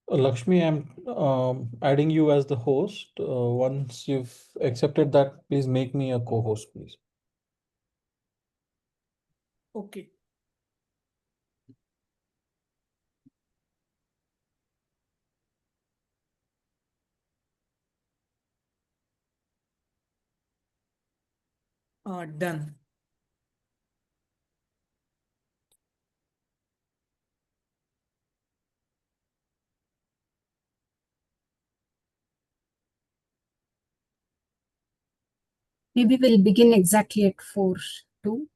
Lakshmi, I'm adding you as the host. Once you've accepted that, please make me a co-host, please. Okay. Done. Maybe we'll begin exactly at 4:02.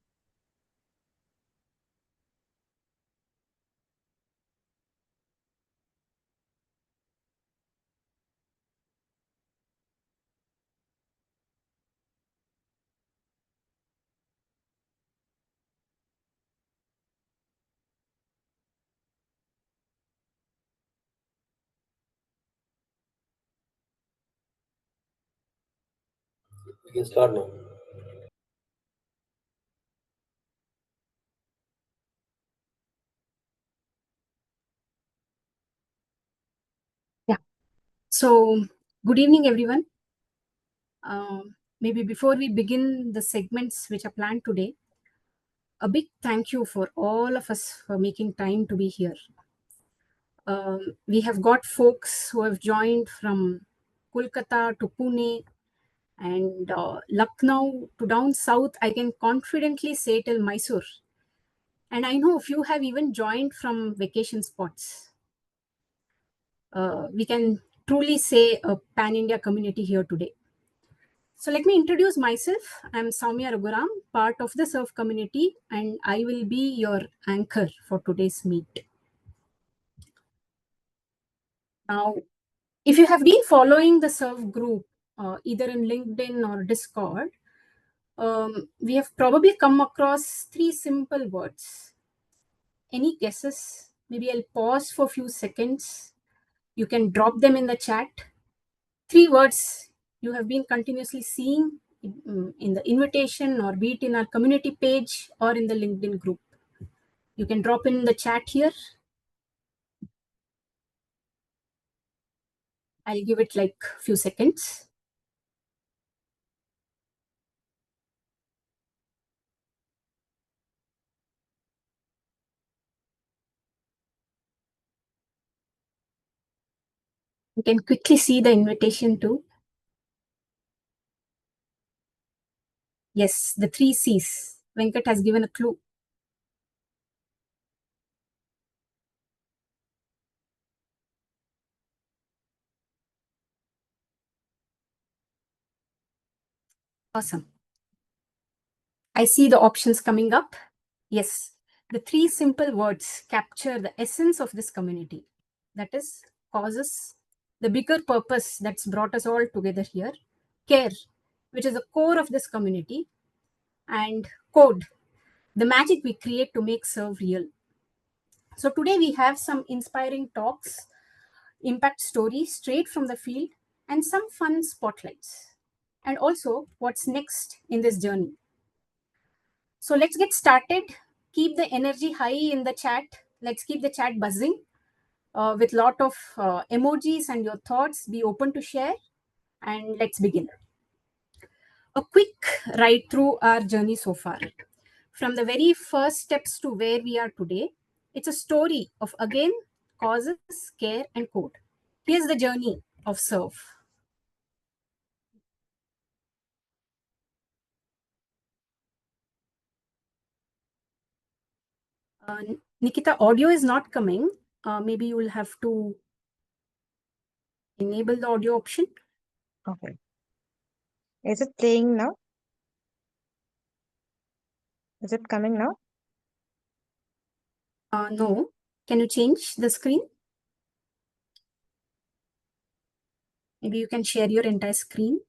We can start now. Yeah. So, good evening, everyone. Maybe before we begin the segments which are planned today, a big thank you for all of us for making time to be here. We have got folks who have joined from Kolkata to Pune and Lucknow to down south. I can confidently say till Mysore. And I know a few have even joined from vacation spots. We can truly say a pan-India community here today. So let me introduce myself. I'm Soumya Raghuram, part of the SERVE community, and I will be your anchor for today's meet. Now, if you have been following the SERVE group, either in LinkedIn or Discord, we have probably come across three simple words. Any guesses? Maybe I'll pause for a few seconds. You can drop them in the chat. Three words you have been continuously seeing in the invitation, or be it in our community page or in the LinkedIn group. You can drop in the chat here. I'll give it like a few seconds. You can quickly see the invitation too. Yes, the three C's. Venkat has given a clue. Awesome. I see the options coming up. Yes, the three simple words capture the essence of this community. That is, causes, the bigger purpose that's brought us all together here, care, which is the core of this community, and code, the magic we create to make serve real. So today we have some inspiring talks, impact stories straight from the field, and some fun spotlights. And also what's next in this journey. So let's get started. Keep the energy high in the chat. Let's keep the chat buzzing with lot of emojis and your thoughts. Be open to share, and let's begin. A quick ride through our journey so far. From the very first steps to where we are today, it's a story of, again, causes, care, and code. Here's the journey of SERVE. Nikita, audio is not coming. Maybe you will have to enable the audio option. Okay. Is it playing now? Is it coming now? No. Can you change the screen? Maybe you can share your entire screen.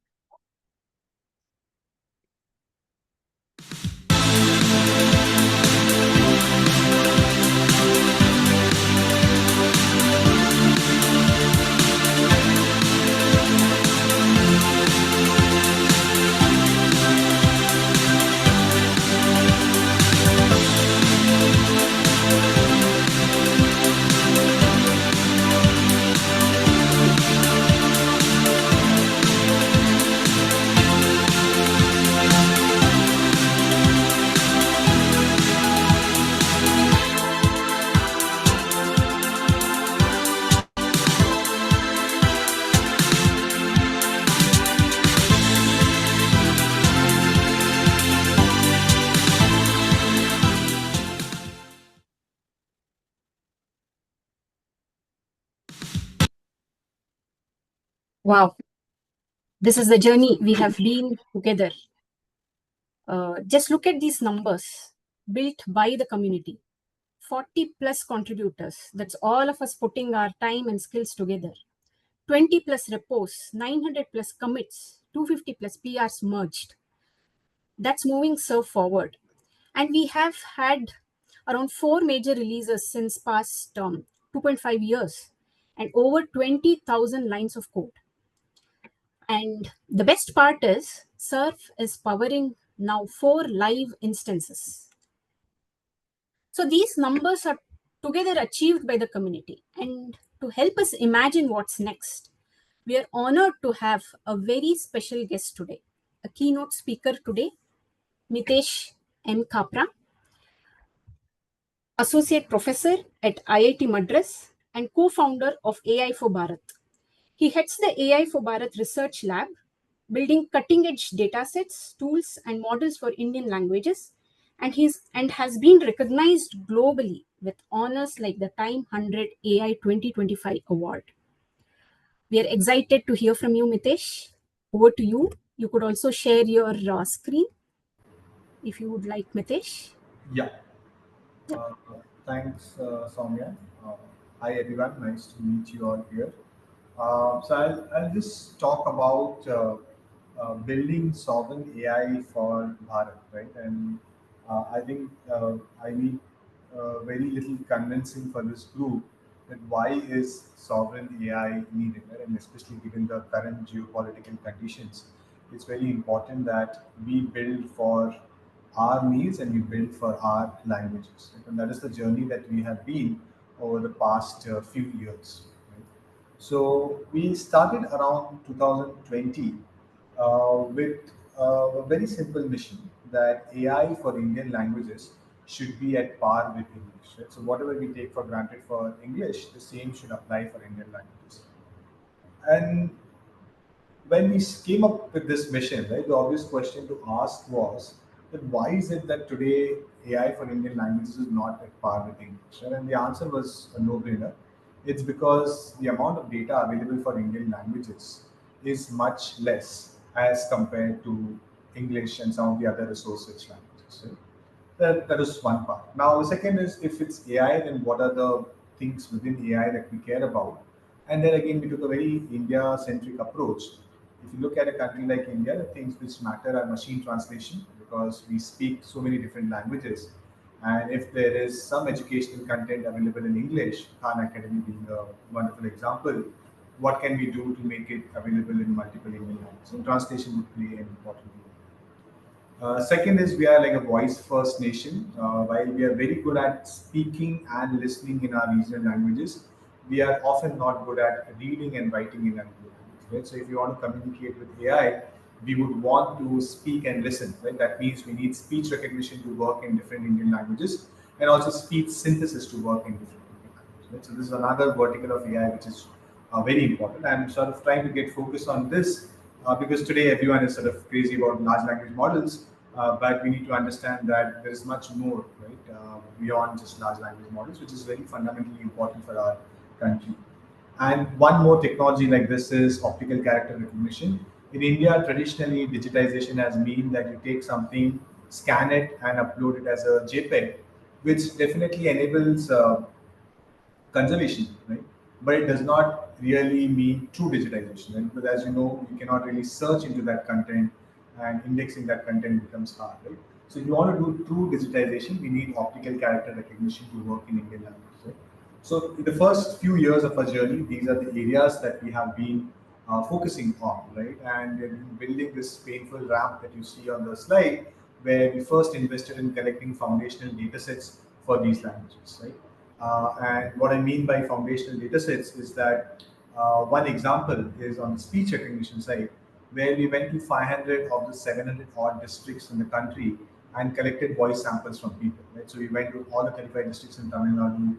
Wow. This is the journey we have been together. Just look at these numbers built by the community. 40 plus contributors. That's all of us putting our time and skills together. 20 plus repos, 900 plus commits, 250 plus PRs merged. That's moving Serve forward. And we have had around 4 major releases since past 2.5 years and over 20,000 lines of code. And the best part is Serve is powering now 4 live instances. So these numbers are together achieved by the community. And to help us imagine what's next, we are honored to have a very special guest today, a keynote speaker today, Mitesh M. Khapra, Associate Professor at IIT Madras and co-founder of AI for Bharat. He heads the AI for Bharat Research Lab, building cutting-edge datasets, tools, and models for Indian languages, and has been recognized globally with honors like the Time 100 AI 2025 award. We are excited to hear from you, Mitesh. Over to you. You could also share your screen if you would like, Mitesh. Yeah. Uh, Thanks, Soumya. Hi, everyone. Nice to meet you all here. So I'll just talk about building sovereign AI for Bharat, right? And I think I need very little convincing for this group that why is sovereign AI needed, right? And especially given the current geopolitical conditions, it's very important that we build for our needs and we build for our languages. Right? And that is the journey that we have been over the past few years. Right? So we started around 2020 with a very simple mission that AI for Indian languages should be at par with English. Right? So whatever we take for granted for English, the same should apply for Indian languages. And when we came up with this mission, right, the obvious question to ask was that why is it that today AI for Indian languages is not at par with English? Right? And the answer was a no-brainer. It's because the amount of data available for Indian languages is much less as compared to English and some of the other resource-rich languages. Right? That is one part. Now, the second is if it's AI, then what are the things within AI that we care about? And then again, we took a very India-centric approach. If you look at a country like India, the things which matter are machine translation because we speak so many different languages. And if there is some educational content available in English, Khan Academy being a wonderful example, what can we do to make it available in multiple Indian languages? So translation would play an important role. Second is we are like a voice first nation. While we are very good at speaking and listening in our regional languages, we are often not good at reading and writing in another language. Right? So if you want to communicate with AI, we would want to speak and listen. Right? That means we need speech recognition to work in different Indian languages and also speech synthesis to work in different Indian languages. Right? So this is another vertical of AI which is very important. I'm sort of trying to get focus on this because today everyone is sort of crazy about large language models, but we need to understand that there is much more, right, beyond just large language models, which is very fundamentally important for our country. And one more technology like this is optical character recognition. In India, traditionally, digitization has meant that you take something, scan it, and upload it as a JPEG, which definitely enables conservation, right? But it does not really mean true digitization, right? Because as you know, you cannot really search into that content and indexing that content becomes hard, right? So if you want to do true digitization, we need optical character recognition to work in Indian language, right? So in the first few years of our journey, these are the areas that we have been focusing on, right? And we've been building this painful ramp that you see on the slide, where we first invested in collecting foundational data sets for these languages, right? And what I mean by foundational data sets is that one example is on the speech recognition side, where we went to 500 of the 700 odd districts in the country and collected voice samples from people. Right? So we went to all the 35 districts in Tamil Nadu,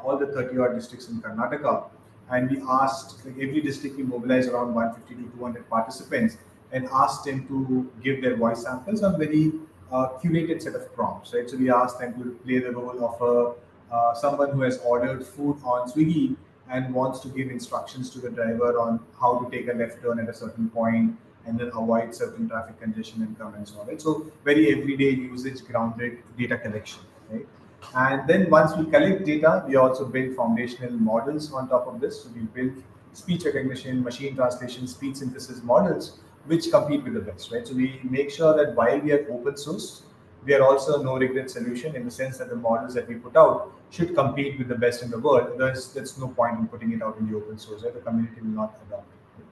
all the 30 odd districts in Karnataka, and we asked, like every district, we mobilized around 150 to 200 participants and asked them to give their voice samples on very curated set of prompts. Right? So we asked them to play the role of a someone who has ordered food on Swiggy and wants to give instructions to the driver on how to take a left turn at a certain point and then avoid certain traffic congestion and come and so on. Right? So very everyday usage grounded data collection. Right? And then once we collect data, we also build foundational models on top of this. So we build speech recognition, machine translation, speech synthesis models, which compete with the best, right? So we make sure that while we are open source, we are also a no regret solution in the sense that the models that we put out should compete with the best in the world. There's no point in putting it out in the open source, right? The community will not adopt it.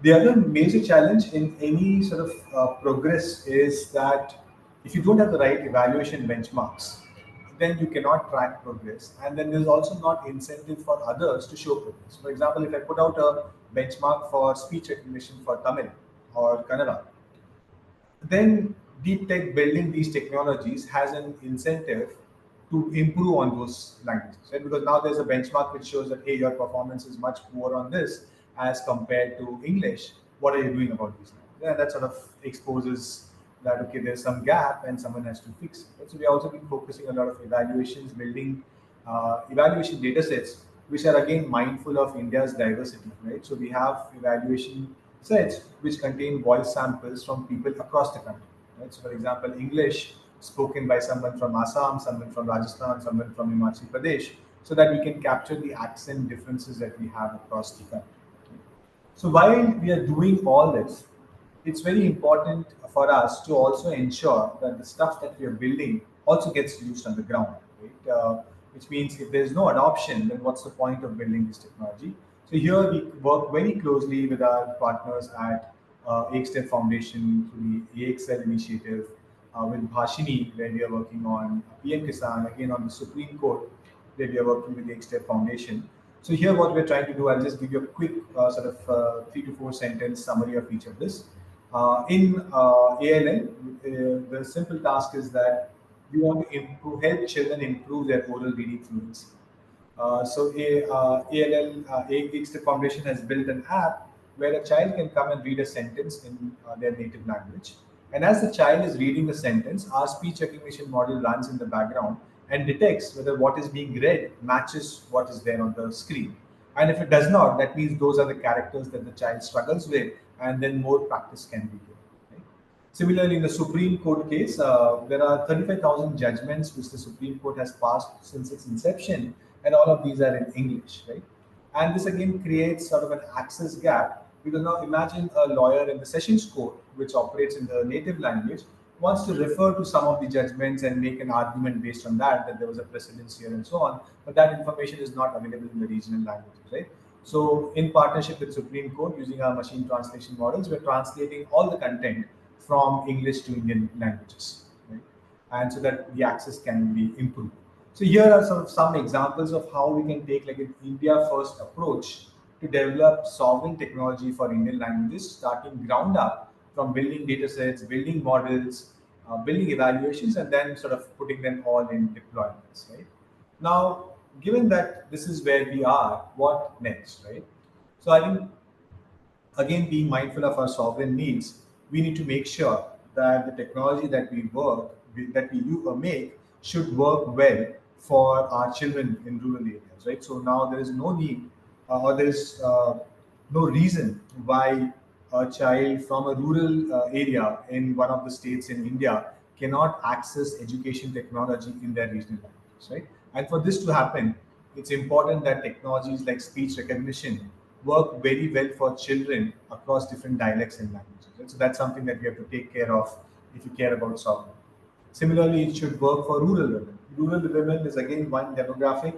The other major challenge in any sort of progress is that if you don't have the right evaluation benchmarks, then you cannot track progress. And then there's also not incentive for others to show progress. For example, if I put out a benchmark for speech recognition for Tamil or Kannada, then deep tech building these technologies has an incentive to improve on those languages, right? Because now there's a benchmark which shows that hey, your performance is much poor on this as compared to English. What are you doing about these now? Yeah, that sort of exposes that okay, there's some gap and someone has to fix it. Right? So we also been focusing a lot of evaluations, building evaluation data sets, which are again mindful of India's diversity, right? So we have evaluation sets which contain voice samples from people across the country. Right? So, for example, English spoken by someone from Assam, someone from Rajasthan, someone from Himachal Pradesh, so that we can capture the accent differences that we have across the country. So while we are doing all this, it's very important for us to also ensure that the stuff that we are building also gets used on the ground, right? Which means if there's no adoption, then what's the point of building this technology? So here we work very closely with our partners at EkStep Foundation through the EXL initiative, with Bhashini, where we are working on PM Kisan, again on the Supreme Court, where we are working with the EkStep Foundation. So here what we're trying to do, I'll just give you a quick sort of 3 to 4 sentence summary of each of this. In ALL, the simple task is that we want to help children improve their oral reading fluency. ALL, EkStep Foundation has built an app where a child can come and read a sentence in their native language. And as the child is reading the sentence, our speech recognition model runs in the background and detects whether what is being read matches what is there on the screen. And if it does not, that means those are the characters that the child struggles with, and then more practice can be given. Right? Similarly, in the Supreme Court case, there are 35,000 judgments which the Supreme Court has passed since its inception, and all of these are in English, right? And this again creates sort of an access gap, because now imagine a lawyer in the Sessions Court, which operates in the native language, wants to refer to some of the judgments and make an argument based on that there was a precedence here and so on, but that information is not available in the regional languages, right? So in partnership with Supreme Court, using our machine translation models, we're translating all the content from English to Indian languages, right? And so that the access can be improved. So here are some examples of how we can take like an India-first approach to develop solving technology for Indian languages, starting ground up from building data sets, building models, building evaluations, and then sort of putting them all in deployments, right? Now, given that this is where we are, what next, right? So I think, again, being mindful of our sovereign needs, we need to make sure that the technology that we make should work well for our children in rural areas, right? So now there is no need or there is no reason why a child from a rural area in one of the states in India cannot access education technology in their regional languages, right? And for this to happen, it's important that technologies like speech recognition work very well for children across different dialects and languages. Right? So that's something that we have to take care of if you care about sovereignty. Similarly, it should work for rural women. Rural women is again one demographic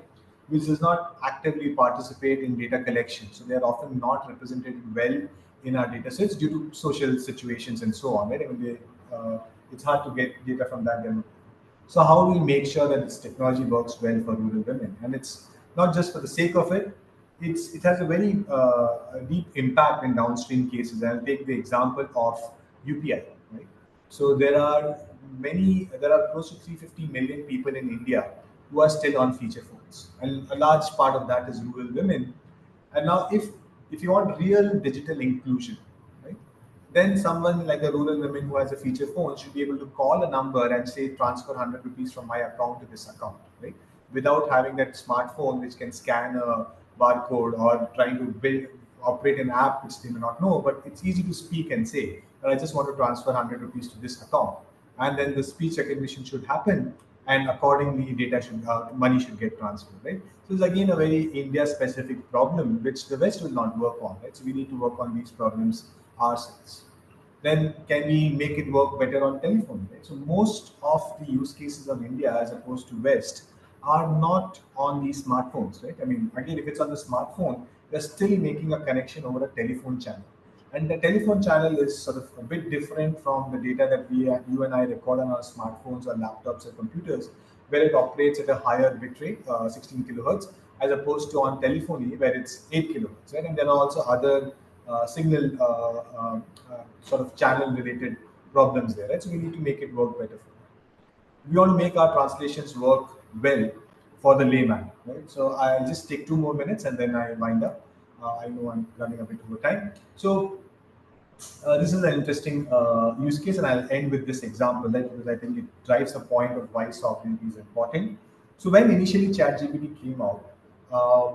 which does not actively participate in data collection. So they are often not represented well in our data sets due to social situations and so on. Right? I mean, it's hard to get data from that demographic. So how do we make sure that this technology works well for rural women? And it's not just for the sake of it. It has a very deep impact in downstream cases. I'll take the example of UPI. Right? So there are close to 350 million people in India who are still on feature phones, and a large part of that is rural women. And now, if you want real digital inclusion, right, then someone like a rural woman who has a feature phone should be able to call a number and say transfer 100 rupees from my account to this account, right? Without having that smartphone which can scan a barcode or trying to operate an app which they may not know, but it's easy to speak and say that I just want to transfer 100 rupees to this account, and then the speech recognition should happen, and accordingly money should get transferred, right? So it's again a very India specific problem which the West will not work on, right? So we need to work on these problems ourselves. Then can we make it work better on telephone, right? So most of the use cases of India as opposed to West are not on the smartphones, right? I mean, again, if it's on the smartphone, they're still making a connection over a telephone channel. And the telephone channel is sort of a bit different from the data that you and I record on our smartphones or laptops or computers, where it operates at a higher bit rate, 16 kilohertz, as opposed to on telephony where it's 8 kilohertz, right? And there are also other signal sort of channel related problems there, right? So we need to make it work better for that. We want to make our translations work well for the layman, right? So I'll just take 2 more minutes and then I wind up. I know I'm running a bit over time. So this is an interesting use case, and I'll end with this example, right, because I think it drives the point of why sovereignty is important. So when initially ChatGPT came out,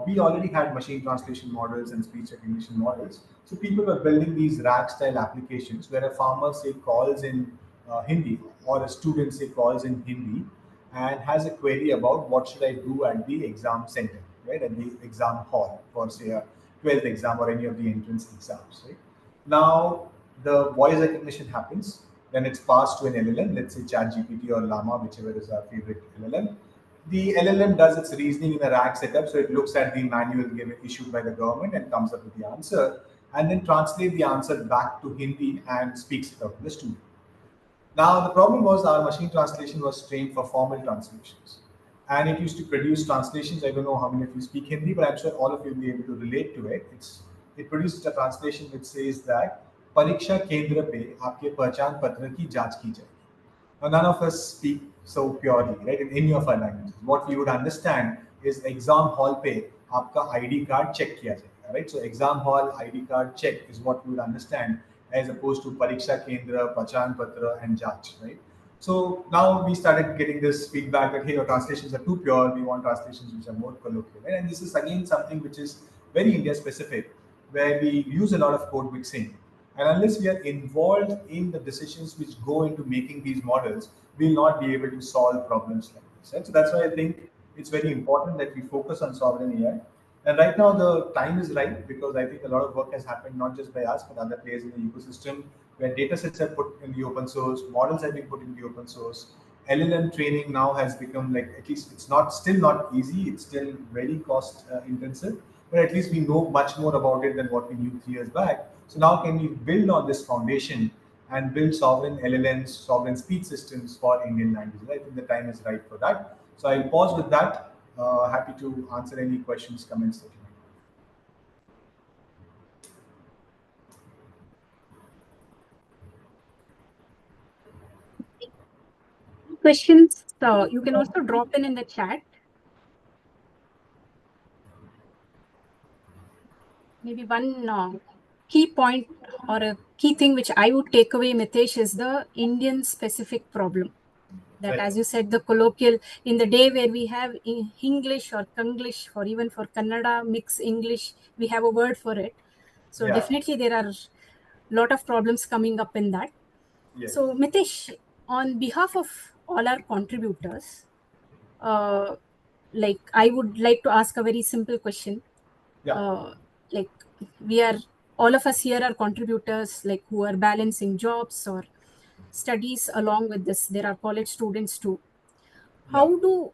we already had machine translation models and speech recognition models. So people were building these RAG-style applications where a farmer, say, calls in Hindi, or a student, say, calls in Hindi, and has a query about what should I do at the exam center, right, at the exam hall for, say, a 12th exam or any of the entrance exams, right? Now the voice recognition happens, then it's passed to an LLM, let's say ChatGPT or Llama, whichever is our favorite LLM. The LLM does its reasoning in a RAG setup, so it looks at the manual given issued by the government and comes up with the answer, and then translate the answer back to Hindi and speaks it out to the student. Now, the problem was our machine translation was trained for formal translations. And it used to produce translations. I don't know how many of you speak Hindi, but I'm sure all of you will be able to relate to it. It produces a translation which says that परीक्षा केंद्र पे आपके पहचान पत्र की जांच की जाएगी. Now, none of us speak so purely, right, in any of our languages. What we would understand is exam hall पे आपका ID card check किया जाएगा, right? So exam hall ID card check is what we would understand, as opposed to Pariksha Kendra, Pachan Patra, and Judge, right? So now we started getting this feedback that, hey, your translations are too pure, we want translations which are more colloquial. Right? And this is again something which is very India specific, where we use a lot of code mixing. And unless we are involved in the decisions which go into making these models, we'll not be able to solve problems like this. Right? So that's why I think it's very important that we focus on sovereign AI. And right now the time is right, because I think a lot of work has happened not just by us but other players in the ecosystem, where data sets are put in the open source, models have been put in the open source. LLM training now has become, like, at least it's not still not easy, it's still very cost intensive, but at least we know much more about it than what we knew 3 years back. So now can we build on this foundation and build sovereign LLMs, sovereign speech systems for Indian languages? I think the time is right for that. So I'll pause with that. Happy to answer any questions, comments that you might have. Questions, you can also drop in the chat. Maybe one key point or a key thing which I would take away, Mitesh, is the Indian specific problem. That, as you said, the colloquial, in the day where we have English or Kanglish, or even for Kannada, mix English, we have a word for it. So definitely there are a lot of problems coming up in that. Yes. So Mitesh, on behalf of all our contributors, like, I would like to ask a very simple question. Like, we are, all of us here are contributors, like, who are balancing jobs or studies along with this. There are college students too. How do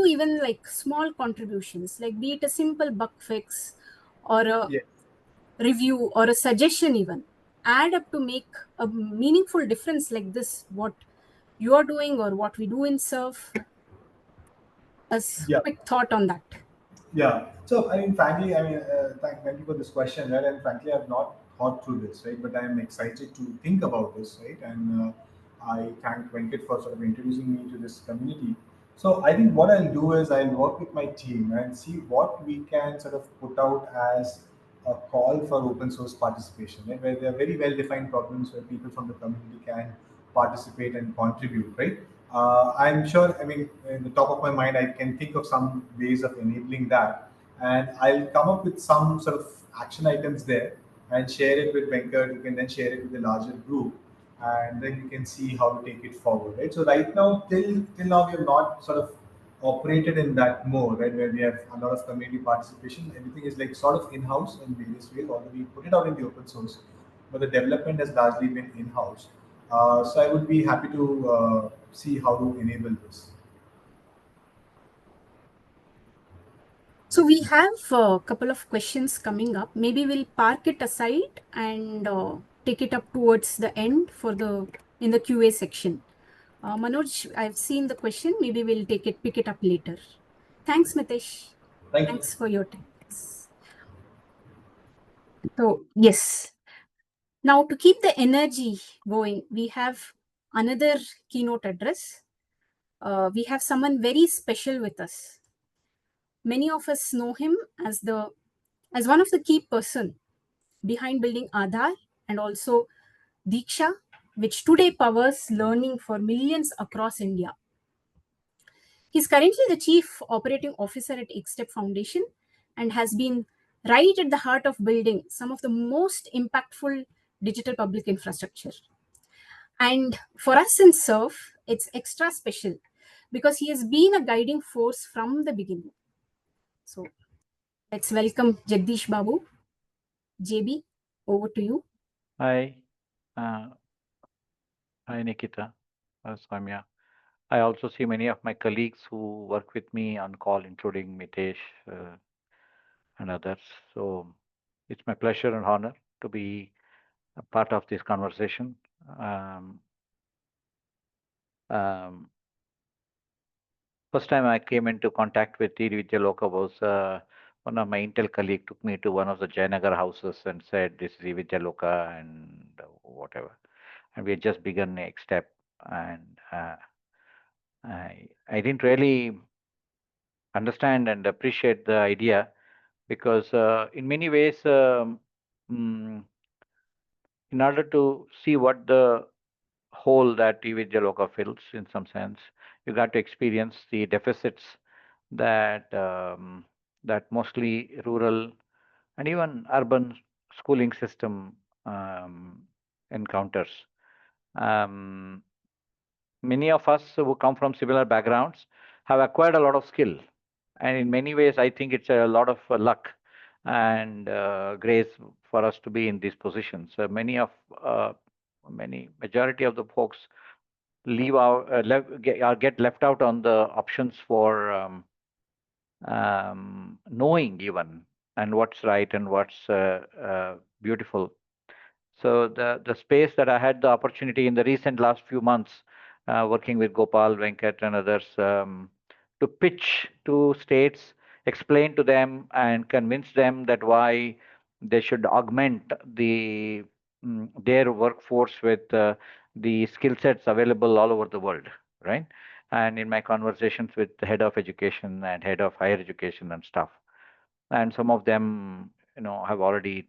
even, like, small contributions, like, be it a simple bug fix or a review or a suggestion even, add up to make a meaningful difference like this, what you are doing or what we do in Serve? A quick thought on that. Yeah. So, I mean, frankly, thank you for this question, right? And frankly, I've not thought through this, right? But I'm excited to think about this, right? And I thank Venkat for sort of introducing me to this community. So, I think what I'll do is I'll work with my team and see what we can sort of put out as a call for open source participation, right? Where there are very well defined problems where people from the community can participate and contribute, right? I'm sure, I mean, in the top of my mind, I can think of some ways of enabling that. and I'll come up with some sort of action items there and share it with Venkat, who can then share it with the larger group, and then you can see how to take it forward, right? So right now, till now, we have not sort of operated in that mode, right, where we have a lot of community participation. Everything is like sort of in-house in various ways. Although we put it out in the open source, but the development has largely been in-house. So I would be happy to see how to enable this. So we have a couple of questions coming up. Maybe we'll park it aside and take it up towards the end for in the QA section. Manoj, I've seen the question. Maybe we'll pick it up later. Thanks, Mitesh. Thank you. Thanks for your time. So yes. Now to keep the energy going, we have another keynote address. We have someone very special with us. Many of us know him as one of the key person behind building Aadhaar and also Diksha, which today powers learning for millions across India. He's currently the Chief Operating Officer at EkStep Foundation and has been right at the heart of building some of the most impactful digital public infrastructure. And for us in SERVE, it's extra special because he has been a guiding force from the beginning. So let's welcome Jagadish Babu. JB, over to you. Hi. Hi, Nikita. Soumya. I also see many of my colleagues who work with me on call, including Mitesh and others. So it's my pleasure and honor to be a part of this conversation. First time I came into contact with eVidyaloka was one of my Intel colleague took me to one of the Jayanagar houses and said, this is eVidyaloka and whatever. And we had just begun EkStep, and I didn't really understand and appreciate the idea because in many ways, in order to see what the hole that eVidyaloka fills in some sense, you got to experience the deficits that that mostly rural and even urban schooling system encounters. Many of us who come from similar backgrounds have acquired a lot of skill, and in many ways, I think it's a lot of luck and grace for us to be in these positions. So majority of the folks leave out, get left out on the options for knowing even and what's right and what's beautiful. So the space that I had the opportunity in the recent last few months, working with Gopal, Venkat, and others, to pitch to states, explain to them, and convince them that why they should augment their workforce with the skill sets available all over the world, right? And in my conversations with the head of education and head of higher education and stuff, and some of them, have already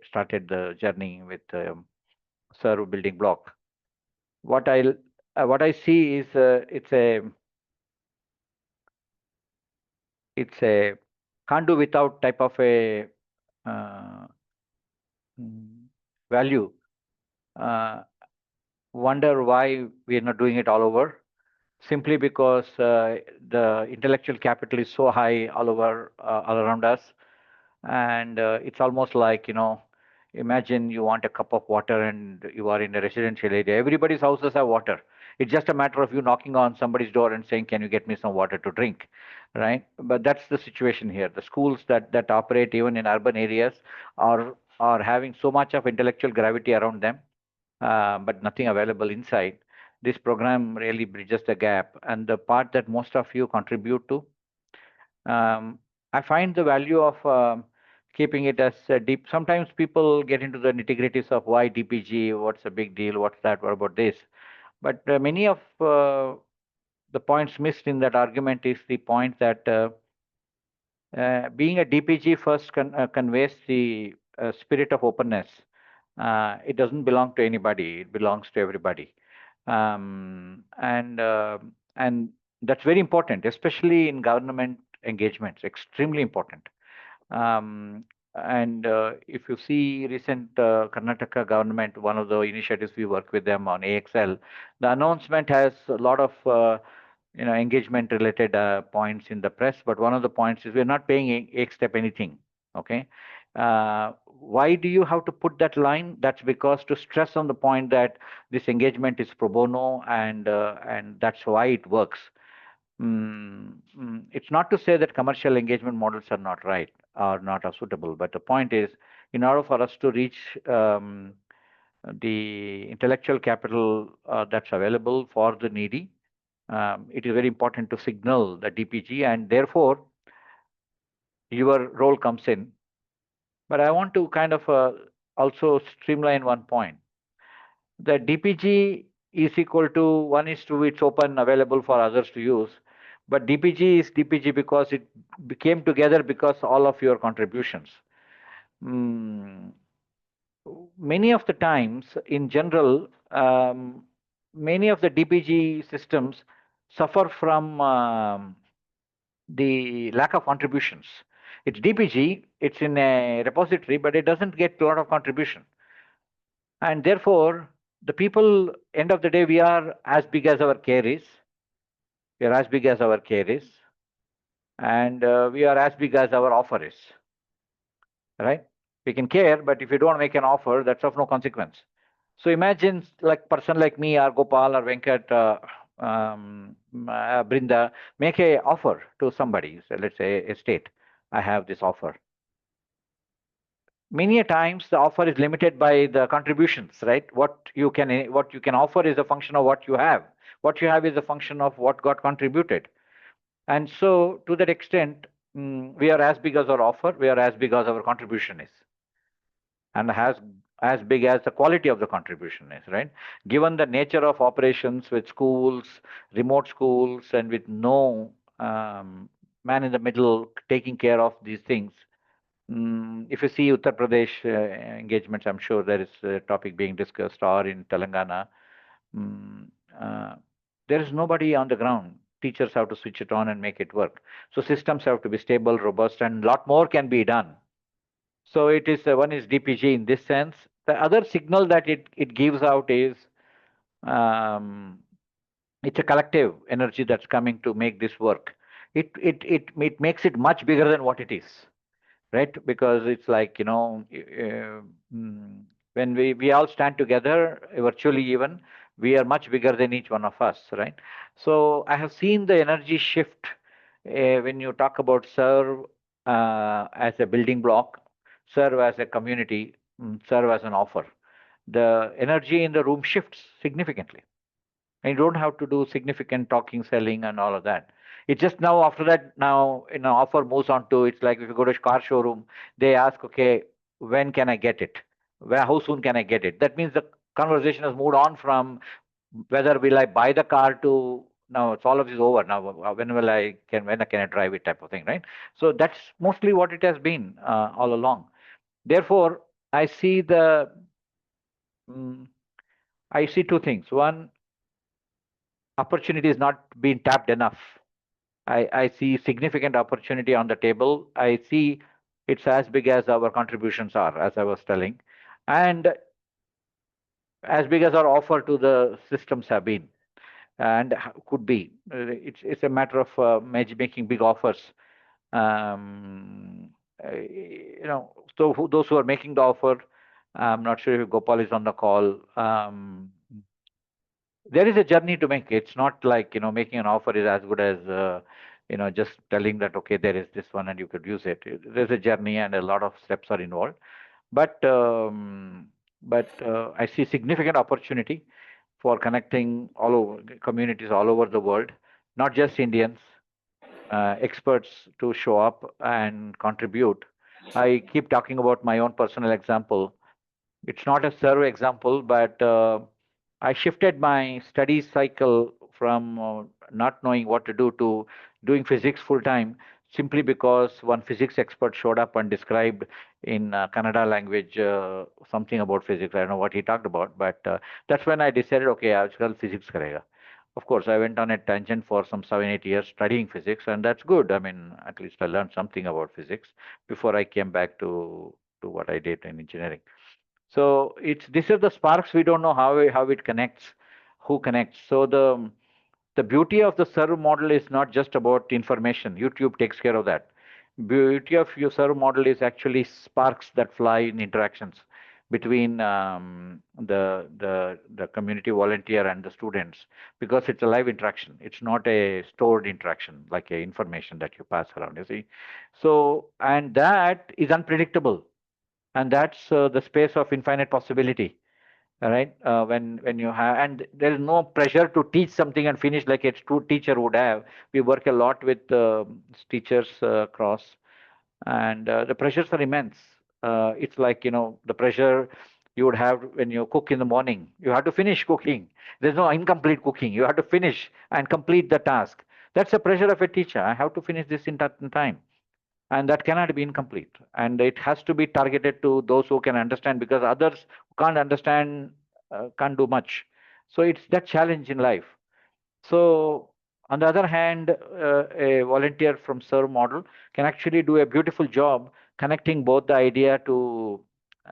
started the journey with serve building block. What I see is it's a can't do without type of a value. Wonder why we are not doing it all over. Simply because the intellectual capital is so high all around us, and it's almost like, imagine you want a cup of water and you are in a residential area. Everybody's houses have water. It's just a matter of you knocking on somebody's door and saying, can you get me some water to drink, right? But that's the situation here. The schools that operate even in urban areas are having so much of intellectual gravity around them, but nothing available inside. This program really bridges the gap, and the part that most of you contribute to, I find the value of keeping it as deep. Sometimes people get into the nitty-gritties of why DPG, what's the big deal, what's that, what about this? But many of the points missed in that argument is the point that being a DPG first conveys the spirit of openness. It doesn't belong to anybody, it belongs to everybody. And that's very important, especially in government engagements, extremely important. And if you see recent Karnataka government, one of the initiatives we work with them on AXL, the announcement has a lot of engagement related points in the press, but one of the points is we're not paying EkStep anything. Okay. Why do you have to put that line? That's because to stress on the point that this engagement is pro bono, and that's why it works. It's not to say that commercial engagement models are not right or not are suitable, but the point is, in order for us to reach the intellectual capital that's available for the needy, it is very important to signal the DPG, and therefore your role comes in. But I want to kind of also streamline one point. The DPG is equal to 1:2, it's open, available for others to use. But DPG is DPG because it came together because all of your contributions. Many of the times, in general, many of the DPG systems suffer from the lack of contributions. It's DPG, it's in a repository, but it doesn't get a lot of contribution. And therefore, the people, end of the day, we are as big as our care is. We are as big as our care is. And we are as big as our offer is. Right? We can care, but if you don't make an offer, that's of no consequence. So imagine like person like me or Gopal or Venkat, Brinda, make a offer to somebody, so let's say a state. I have this offer. Many a times the offer is limited by the contributions, right? What you can offer is a function of what you have. What you have is a function of what got contributed. And so to that extent, we are as big as our offer, we are as big as our contribution is. And as big as the quality of the contribution is, right? Given the nature of operations with schools, remote schools, and with no man in the middle taking care of these things, if you see Uttar Pradesh engagements, I'm sure there is a topic being discussed, or in Telangana, there is nobody on the ground. Teachers have to switch it on and make it work. So systems have to be stable, robust, and a lot more can be done. So it is one is DPG in this sense. The other signal that it gives out is it's a collective energy that's coming to make this work. It makes it much bigger than what it is, right? Because it's like, when we all stand together, virtually even, we are much bigger than each one of us, right? So I have seen the energy shift when you talk about serve as a building block, serve as a community, serve as an offer. The energy in the room shifts significantly. And you don't have to do significant talking, selling, and all of that. It's just now, after that, now, offer moves on to, it's like if you go to a car showroom, they ask, okay, when can I get it? How soon can I get it? That means the conversation has moved on from whether will I buy the car to, now it's all of this over. Now, when can I drive it type of thing, right? So that's mostly what it has been all along. Therefore, I see two things. One, opportunity is not being tapped enough. I see significant opportunity on the table. I see it's as big as our contributions are, as I was telling, and as big as our offer to the systems have been, and could be. It's a matter of making big offers. So those who are making the offer, I'm not sure if Gopal is on the call. There is a journey to make. It's not like, making an offer is as good as, just telling that, okay, there is this one and you could use it. There's a journey and a lot of steps are involved. But I see significant opportunity for connecting all over communities all over the world, not just Indians, experts to show up and contribute. I keep talking about my own personal example. It's not a survey example, but I shifted my study cycle from not knowing what to do to doing physics full time, simply because one physics expert showed up and described in Kannada language something about physics. I don't know what he talked about, but that's when I decided, okay, I'll physics karega. Of course, I went on a tangent for some 7-8 years studying physics, and that's good. I mean, at least I learned something about physics before I came back to what I did in engineering. So these are the sparks. We don't know how it connects, who connects. So the beauty of the serve model is not just about information. YouTube takes care of that. Beauty of your serve model is actually sparks that fly in interactions between the community volunteer and the students, because it's a live interaction. It's not a stored interaction like a information that you pass around. You see, so and that is unpredictable, and that's the space of infinite possibility. All right, when you have, and there is no pressure to teach something and finish like a true teacher would have. We work a lot with teachers across, and the pressures are immense. It's like, the pressure you would have when you cook in the morning. You have to finish cooking. There's no incomplete cooking. You have to finish and complete the task. That's the pressure of a teacher. I have to finish this in time, and that cannot be incomplete, and it has to be targeted to those who can understand, because others who can't understand can't do much. So it's that challenge in life. So on the other hand, a volunteer from serve model can actually do a beautiful job connecting both the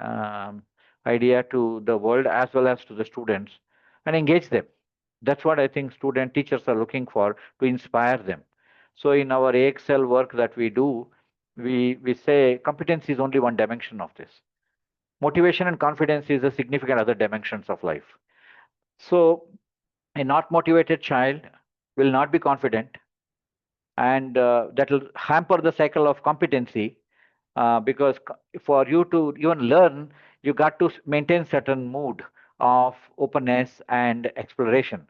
um, idea to the world as well as to the students, and engage them. That's what I think student teachers are looking for, to inspire them. So in our AXL work that we do, we say competency is only one dimension of this. Motivation and confidence is a significant other dimensions of life. So a not motivated child will not be confident, and that will hamper the cycle of competency, because for you to even learn, you got to maintain certain mood of openness and exploration.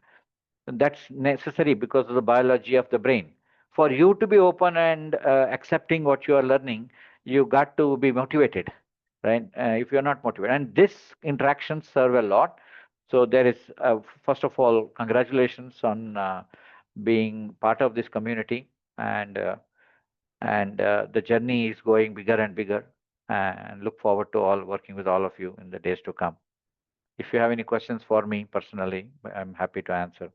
And that's necessary because of the biology of the brain. For you to be open and accepting what you are learning, you got to be motivated, right? If you're not motivated, and this interactions serve a lot. So there is, first of all, congratulations on being part of this community, and the journey is going bigger and bigger, and look forward to all working with all of you in the days to come. If you have any questions for me personally, I'm happy to answer.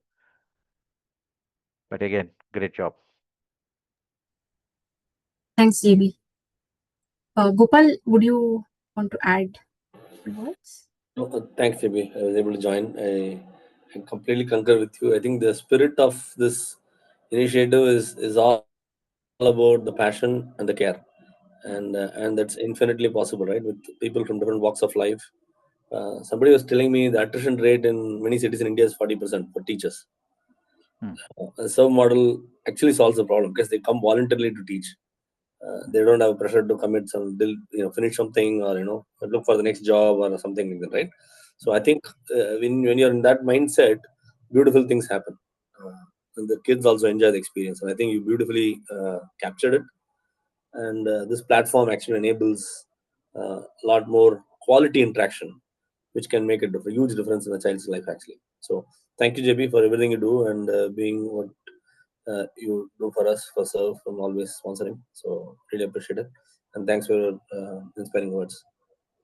But again, great job. Thanks, JB. Gopal, would you want to add words? Thanks, JB. I was able to join. I completely concur with you. I think the spirit of this initiative is all about the passion and the care, and that's infinitely possible, right? With people from different walks of life. Somebody was telling me the attrition rate in many cities in India is 40% for teachers. A serve model actually solves the problem because they come voluntarily to teach. They don't have pressure to commit finish something, or look for the next job or something like that, right? So I think when you're in that mindset, beautiful things happen, and the kids also enjoy the experience. And I think you beautifully captured it. And this platform actually enables a lot more quality interaction, which can make a huge difference in a child's life actually. So thank you, JB, for everything you do, and being what you do for us, for Serve, from always sponsoring. So really appreciate it, and thanks for your inspiring words.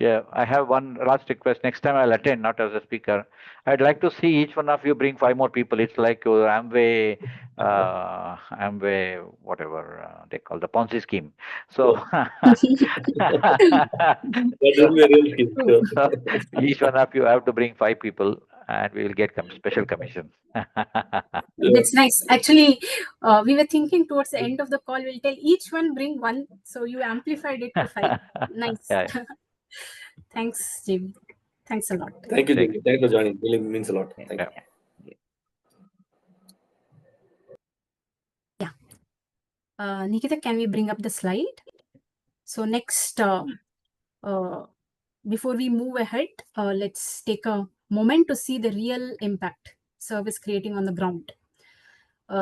Yeah, I have one last request. Next time I'll attend, not as a speaker. I'd like to see each one of you bring 5 more people. It's like Amway, whatever they call the Ponzi scheme. So, That will be a real scheme. Sure. so each one of you have to bring 5 people, and we will get special commission. That's nice. Actually, we were thinking towards the end of the call, we'll tell each one bring 1. So you amplified it to 5. Nice. Yeah. Thanks, JB. Thanks a lot. Thank you, JB. Thanks for joining. Really means a lot. Thank you. Yeah. Nikita, can we bring up the slide? So next, before we move ahead, let's take a moment to see the real impact Serve is creating on the ground.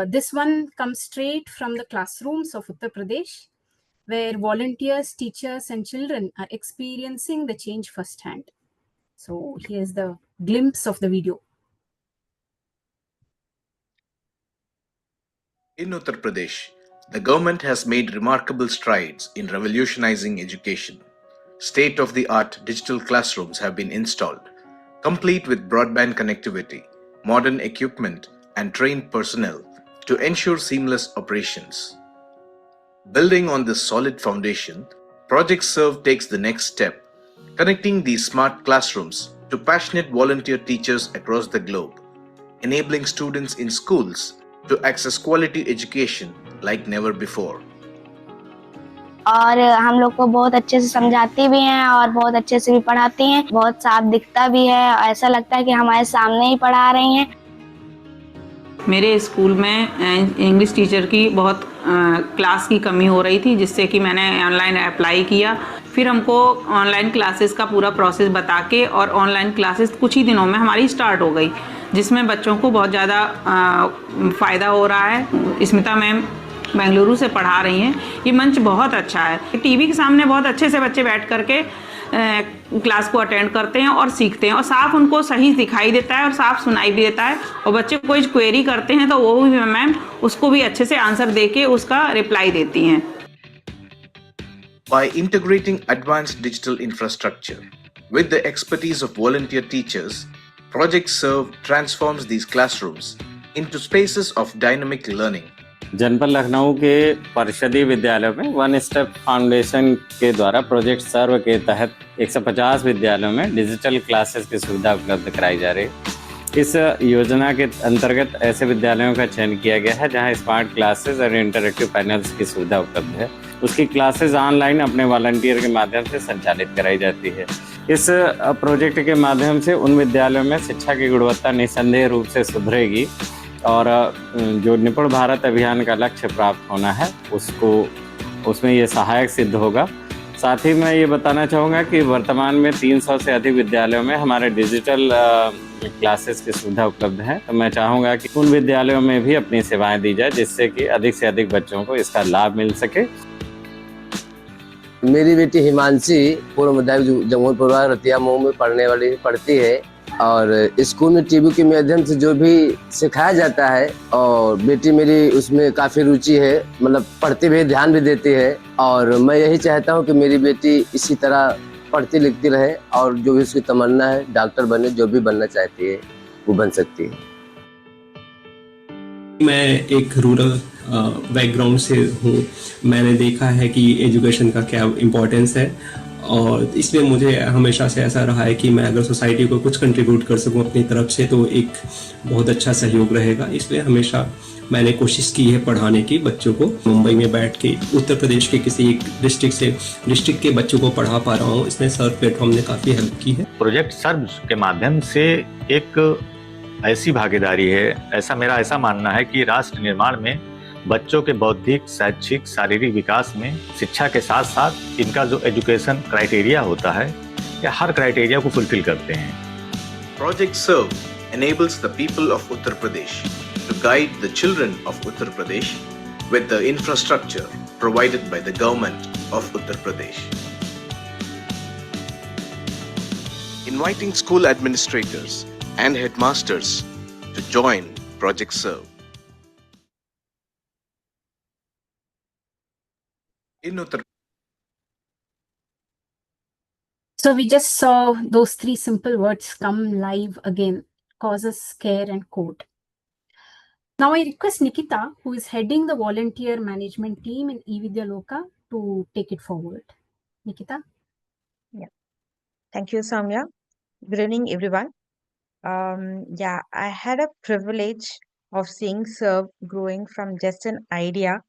This one comes straight from the classrooms of Uttar Pradesh, where volunteers, teachers, and children are experiencing the change firsthand. So here's the glimpse of the video. In Uttar Pradesh, the government has made remarkable strides in revolutionizing education. State-of-the-art digital classrooms have been installed, complete with broadband connectivity, modern equipment, and trained personnel to ensure seamless operations. Building on this solid foundation, Project SERVE takes the next step, connecting these smart classrooms to passionate volunteer teachers across the globe, enabling students in schools to access quality education like never before. और हम लोग को बहुत अच्छे से समझाते भी हैं और बहुत अच्छे से भी पढ़ाते हैं, बहुत साफ दिखता भी है, ऐसा लगता है कि हमारे सामने ही पढ़ा रही हैं। मेरे स्कूल में इंग्लिश टीचर की बहुत क्लास की कमी हो रही थी, जिससे कि मैंने ऑनलाइन अप्लाई किया। फिर हमको ऑनलाइन क्लासेस का पूरा प्रोसेस बता के और ऑनलाइन क्लासेस कुछ ही दिनों में हमारी स्टार्ट हो गई, जिसमें बच्चों को बहुत ज़्यादा फ़ायदा हो रहा है। स्मिता मैम बेंगलुरु से पढ़ा रही हैं। ये मंच बहुत अच्छा है। टीवी के सामने बहुत अच्छे से बच्चे बैठ करके क्लास को अटेंड करते हैं और सीखते हैं, और साफ उनको सही दिखाई देता है और साफ सुनाई भी देता है। और बच्चे कोई क्वेरी करते हैं तो वो भी मैम उसको भी अच्छे से आंसर देके उसका रिप्लाई देती हैं। By integrating advanced digital infrastructure with the expertise of volunteer teachers, Project SERVE transforms these classrooms into spaces of dynamic learning. जनपद लखनऊ के परिषदीय विद्यालयों में वन स्टेप फाउंडेशन के द्वारा प्रोजेक्ट सर्व के तहत 150 विद्यालयों में डिजिटल क्लासेस की सुविधा उपलब्ध कराई जा रही है। इस योजना के अंतर्गत ऐसे विद्यालयों का चयन किया गया है जहां स्मार्ट क्लासेस और इंटरैक्टिव पैनल्स की सुविधा उपलब्ध है। उसकी क्लासेस ऑनलाइन अपने वॉलंटियर के माध्यम से संचालित कराई जाती है। इस प्रोजेक्ट के माध्यम से उन विद्यालयों में शिक्षा की गुणवत्ता निसंदेह रूप से सुधरेगी और जो निपुण भारत अभियान का लक्ष्य प्राप्त होना है उसमें ये सहायक सिद्ध होगा। साथ ही मैं ये बताना चाहूँगा कि वर्तमान में 300 से अधिक विद्यालयों में हमारे डिजिटल क्लासेस की सुविधा उपलब्ध है। तो मैं चाहूँगा कि उन विद्यालयों में भी अपनी सेवाएं दी जाए, जिससे कि अधिक से अधिक बच्चों को इसका लाभ मिल सके। मेरी बेटी हिमांशी पूर्व मध्य जमूरपुर रतिया मऊ में पढ़ती है और स्कूल में टीवी के माध्यम से जो भी सिखाया जाता है और बेटी मेरी उसमें काफ़ी रुचि है, मतलब पढ़ती भी, ध्यान भी देती है। और मैं यही चाहता हूँ कि मेरी बेटी इसी तरह पढ़ती लिखती रहे और जो भी उसकी तमन्ना है, डॉक्टर बने, जो भी बनना चाहती है वो बन सकती है। मैं एक रूरल बैकग्राउंड से हूँ। मैंने देखा है कि एजुकेशन का क्या इम्पोर्टेंस है और इसलिए मुझे हमेशा से ऐसा रहा है कि मैं अगर सोसाइटी को कुछ कंट्रीब्यूट कर सकूं अपनी तरफ से तो एक बहुत अच्छा सहयोग रहेगा। इसलिए हमेशा मैंने कोशिश की है पढ़ाने की बच्चों को। मुंबई में बैठ के उत्तर प्रदेश के किसी एक डिस्ट्रिक्ट के बच्चों को पढ़ा पा रहा हूँ। इसमें सर्व प्लेटफॉर्म ने काफ़ी हेल्प की है। प्रोजेक्ट सर्व के माध्यम से एक ऐसी भागीदारी है, ऐसा मेरा ऐसा मानना है कि राष्ट्र निर्माण में बच्चों के बौद्धिक, शैक्षिक, शारीरिक विकास में शिक्षा के साथ साथ इनका जो एजुकेशन क्राइटेरिया होता है, ये हर क्राइटेरिया को फुलफिल करते हैं। Project SERVE enables the people of Uttar Pradesh to guide the children of Uttar Pradesh with the infrastructure provided by the government of Uttar Pradesh. Inviting school administrators and headmasters to join Project SERVE. In Uttar So we just saw those three simple words come live again: causes, care, and code. Now I request Nikita, who is heading the volunteer management team in eVidyaloka, to take it forward. Nikita? Yeah. Thank you, Soumya. Good evening, everyone. I had a privilege of seeing SERVE growing from just an idea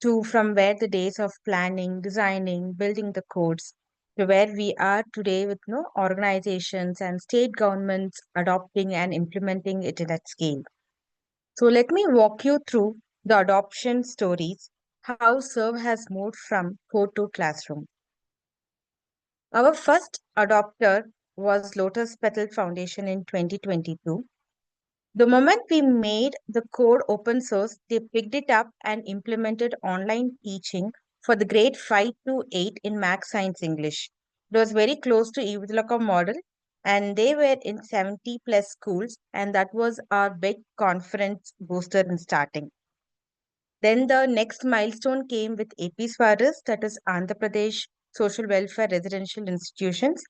to from where the days of planning, designing, building the codes to where we are today with organizations and state governments adopting and implementing it at scale. So let me walk you through the adoption stories, how SERVE has moved from code to classroom. Our first adopter was Lotus Petal Foundation in 2022. The moment we made the code open source, they picked it up and implemented online teaching for the grade 5 to 8 in Max Science English. It was very close to eVidyaloka model, and they were in 70 plus schools, and that was our big conference booster in starting. Then the next milestone came with AP SWARAS, that is Andhra Pradesh Social Welfare Residential Institutions.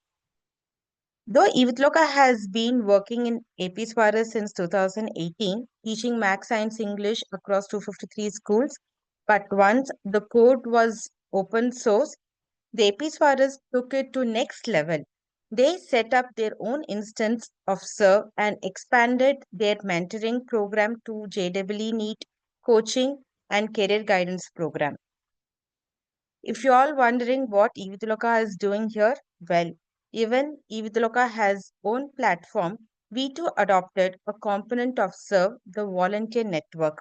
Though eVidyaloka has been working in AP Swaras since 2018, teaching Math, Science, English across 253 schools, but once the code was open source, the AP Swaras took it to next level. They set up their own instance of Serve and expanded their mentoring program to JEE NEET coaching and career guidance program. If you're all wondering what eVidyaloka is doing here, well, even eVidyaloka has own platform. We too adopted a component of Serve, the volunteer network.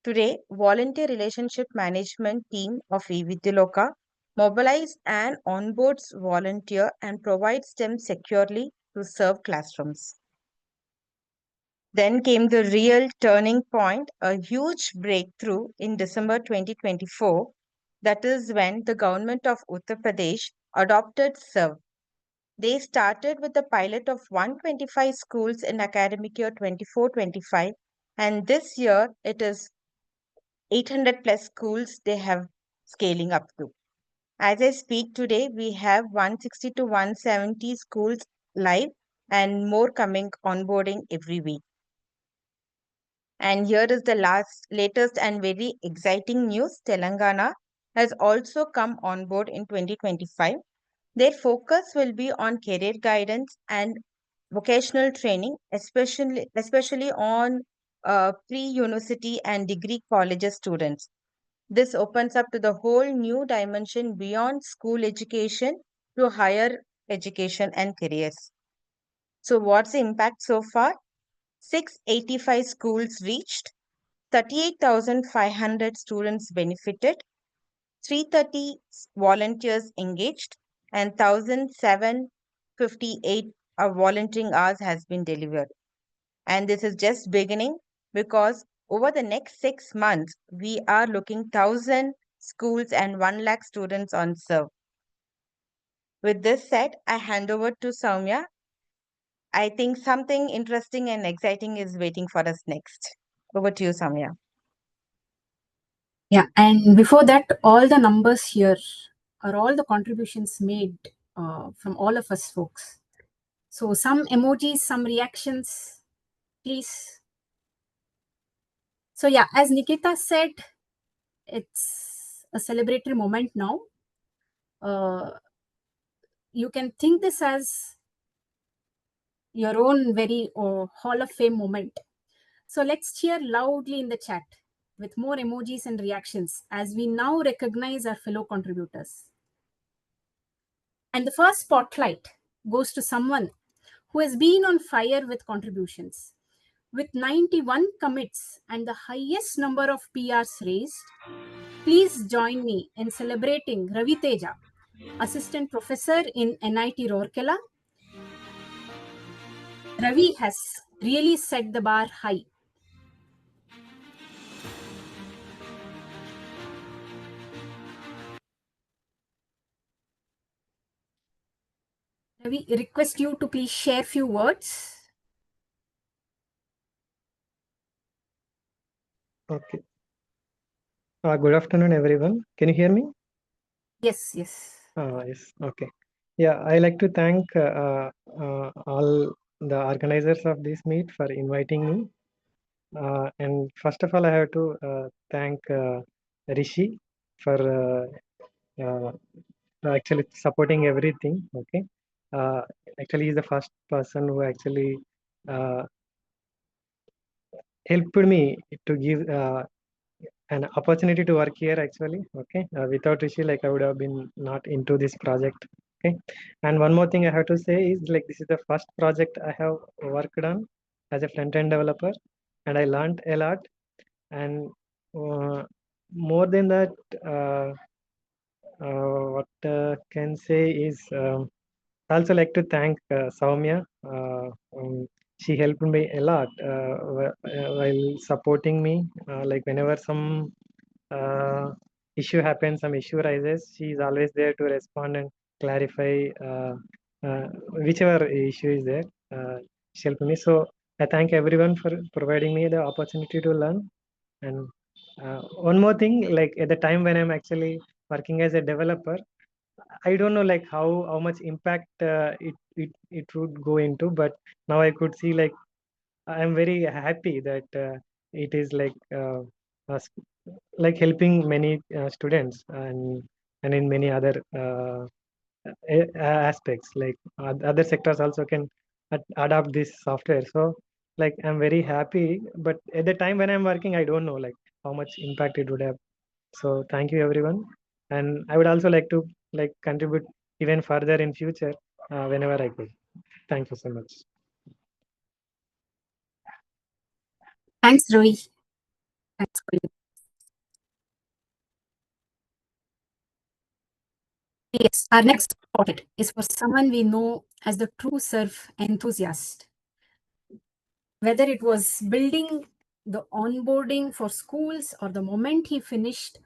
Today, volunteer relationship management team of eVidyaloka mobilize and onboards volunteer and provides them securely to serve classrooms. Then came the real turning point, a huge breakthrough in December 2024. That is when the government of Uttar Pradesh adopted SERVE. They started with a pilot of 125 schools in academic year 24-25, and this year it is 800 plus schools they have scaling up to. As I speak today, we have 160 to 170 schools live and more coming onboarding every week. And here is the latest and very exciting news. Telangana has also come on board in 2025. Their focus will be on career guidance and vocational training, especially on pre-university and degree colleges students. This opens up to the whole new dimension beyond school education to higher education and careers. So what's the impact so far? 685 schools reached, 38,500 students benefited, 330 volunteers engaged, and 1,758 volunteering hours has been delivered. And this is just beginning because over the next 6 months, we are looking 1,000 schools and 1 lakh students on serve. With this said, I hand over to Soumya. I think something interesting and exciting is waiting for us next. Over to you, Soumya. Yeah, and before that, all the numbers here are all the contributions made from all of us folks. So some emojis, some reactions, please. So yeah, as Nikita said, it's a celebratory moment now. You can think this as your own very Hall of Fame moment. So let's cheer loudly in the chat with more emojis and reactions as we now recognize our fellow contributors. And the first spotlight goes to someone who has been on fire with contributions. With 91 commits and the highest number of PRs raised, please join me in celebrating Ravi Teja, Assistant Professor in NIT Rourkela. Ravi has really set the bar high. Ravi, request you to please share few words. Okay. Good afternoon, everyone. Can you hear me? Yes, yes. Yes. Okay. Yeah, I like to thank all the organizers of this meet for inviting me. And first of all, I have to thank Rishi for actually supporting everything. Okay. Actually, he's the first person who actually helped me to give an opportunity to work here actually. Okay, without Rishi, like I would have been not into this project. Okay, and one more thing I have to say is like this is the first project I have worked on as a front-end developer, and I learned a lot. And more than that, what can say is I also like to thank Soumya. She helped me a lot while supporting me. Like whenever some issue happens, some issue rises, she is always there to respond and clarify whichever issue is there. She helped me. So I thank everyone for providing me the opportunity to learn. And one more thing, like at the time when I'm actually working as a developer, I don't know like how much impact it would go into, but now I could see like I'm very happy that it is uh, like helping many students and in many other aspects, like other sectors also can adopt this software. So like I'm very happy, but at the time when I'm working, I don't know like how much impact it would have. So thank you everyone, and I would also like to like contribute even further in future whenever I could. Thank you so much. Thanks, Roy. Thanks for you. Yes, our next audit is for someone we know as the true Serve enthusiast. Whether it was building the onboarding for schools or the moment he finished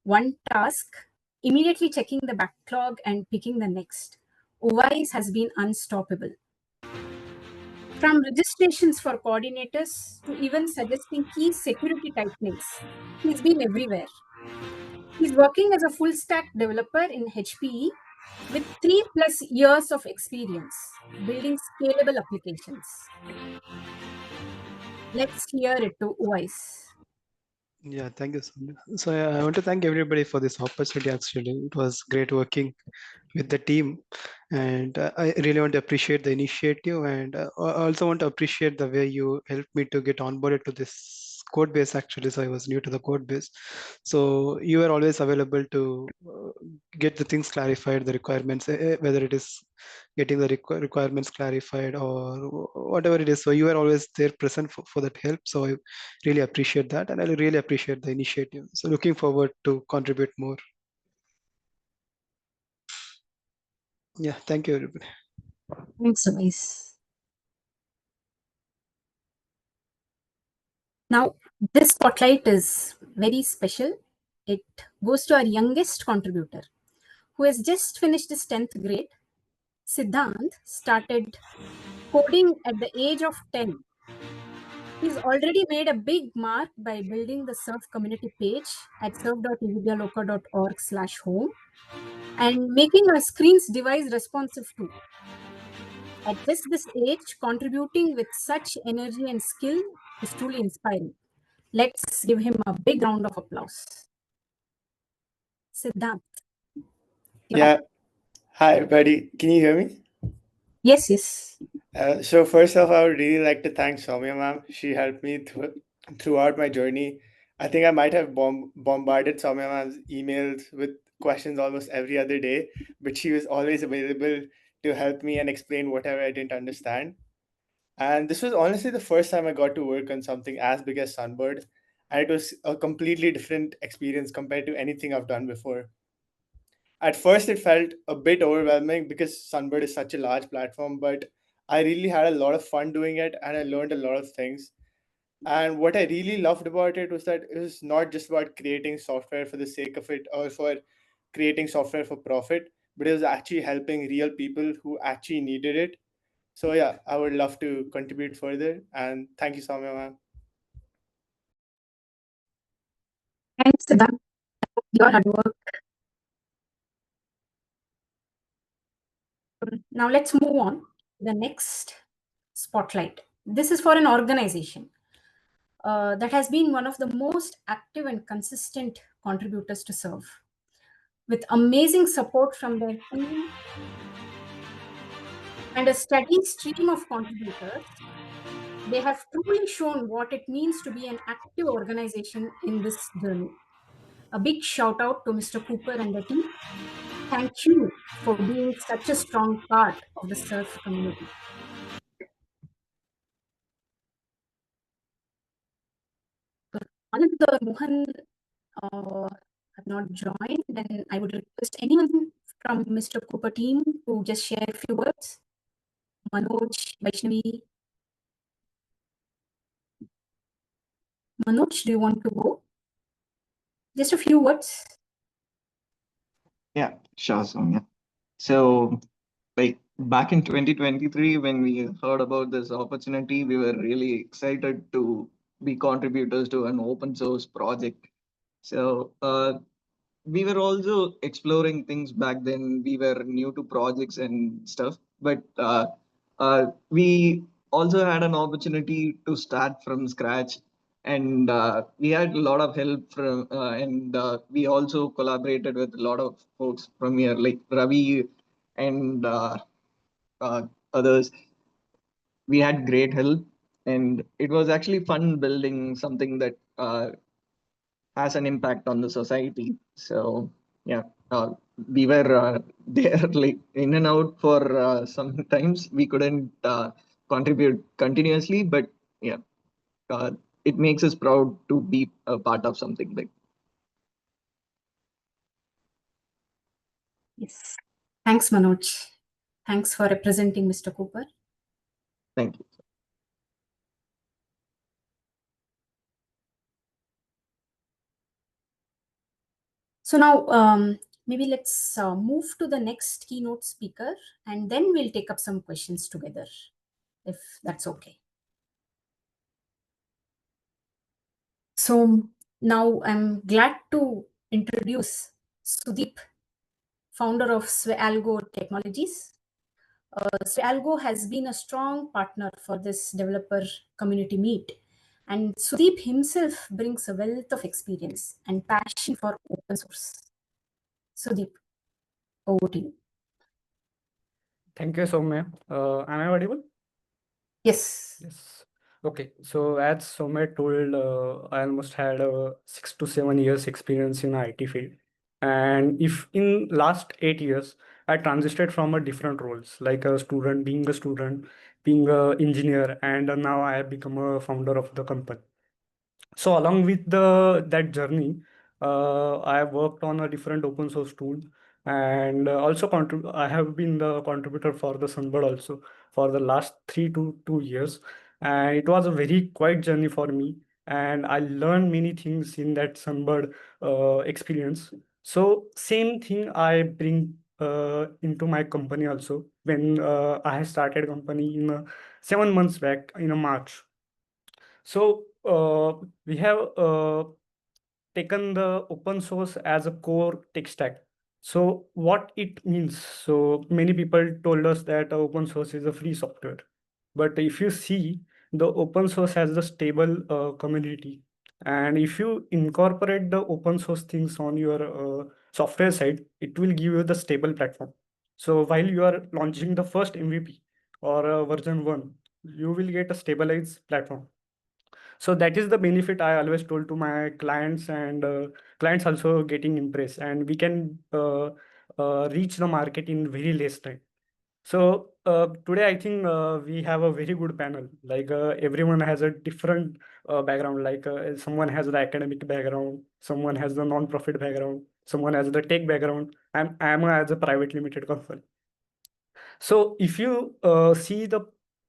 one task, immediately checking the backlog and picking the next, Uwais has been unstoppable. From registrations for coordinators to even suggesting key security tightenings, he's been everywhere. He's working as a full stack developer in HPE with 3+ years of experience building scalable applications. Let's hear it to Uwais. Yeah, thank you so much. So I want to thank everybody for this opportunity. Actually, it was great working with the team, and I really want to appreciate the initiative, and I also want to appreciate the way you helped me to get onboarded to this code base. Actually, so I was new to the code base, so you were always available to get the things clarified, the requirements, whether it is getting the requirements clarified or whatever it is. So you are always there present for that help. So I really appreciate that, and I really appreciate the initiative. So looking forward to contribute more. Yeah, thank you everybody. Thanks, Uwais. Now, this spotlight is very special. It goes to our youngest contributor, who has just finished his 10th grade. Siddhant started coding at the age of 10. He's already made a big mark by building the Serve community page at serve.evidyaloka.org/home and making our screens device responsive too. At just this age, contributing with such energy and skill is truly inspiring. Let's give him a big round of applause. Siddhant. Yeah. Hi, everybody. Can you hear me? Yes, yes. So first off, I would really like to thank Soumya ma'am. She helped me throughout my journey. I think I might have bombarded Soumya ma'am's emails with questions almost every other day, but she was always available to help me and explain whatever I didn't understand. And this was honestly the first time I got to work on something as big as Sunbird, and it was a completely different experience compared to anything I've done before. At first, it felt a bit overwhelming because Sunbird is such a large platform, but I really had a lot of fun doing it and I learned a lot of things. And what I really loved about it was that it was not just about creating software for the sake of it or for creating software for profit, but it was actually helping real people who actually needed it. So, yeah, I would love to contribute further. And thank you, Soumya ma'am. Thanks, Siddhant. Your hard work. Now let's move on to the next spotlight. This is for an organization that has been one of the most active and consistent contributors to Serve. With amazing support from their team and a steady stream of contributors, they have truly shown what it means to be an active organization in this journey. A big shout out to Mr. Cooper and the team. Thank you for being such a strong part of the Serve community. Anand Mohan have not joined, then I would request anyone from Mr. Cooper team to just share a few words. Manoj, Vaishnavi. Manoj, do you want to go? Just a few words. Yeah, sure, Soumya. So, like back in 2023, when we heard about this opportunity, we were really excited to be contributors to an open source project. So, we were also exploring things back then. We were new to projects and stuff, but we also had an opportunity to start from scratch, and we had a lot of help from, and we also collaborated with a lot of folks from here, like Ravi and others. We had great help, and it was actually fun building something that has an impact on the society. So yeah, we were there like in and out for sometimes we couldn't contribute continuously, but yeah, uh, it makes us proud to be a part of something big. Yes. Thanks, Manoj. Thanks for representing Mr. Cooper. Thank you. So now maybe let's move to the next keynote speaker, and then we'll take up some questions together, if that's okay. So now I'm glad to introduce Sudeep, founder of SwayAlgo Technologies. SwayAlgo has been a strong partner for this developer community meet. And Sudeep himself brings a wealth of experience and passion for open source. Sudeep, over to you. Thank you, Soumya. Am I audible? Yes. Yes. Okay. So as Soumya told, I almost had 6 to 7 years experience in IT field. And if in last 8 years, I transited from a different roles, like a student, being a engineer, and now I have become a founder of the company. So along with that journey, I have worked on a different open source tool, and also I have been the contributor for the Sunbird also for the last 3 to 2 years, and it was a very quiet journey for me, and I learned many things in that Sunbird experience. So same thing I bring into my company also when I started company in 7 months back in March. So we have taken the open source as a core tech stack. So what it means? So many people told us that open source is a free software, but if you see, the open source has a stable community, and if you incorporate the open source things on your software side, it will give you the stable platform. So while you are launching the first MVP or version 1, you will get a stabilized platform. So that is the benefit I always told to my clients, and clients also getting impressed, and we can reach the market in very less time. So today I think we have a very good panel. Like everyone has a different background. Like someone has the academic background, someone has the non-profit background, someone has the tech background. I'm as a private limited company. So if you see the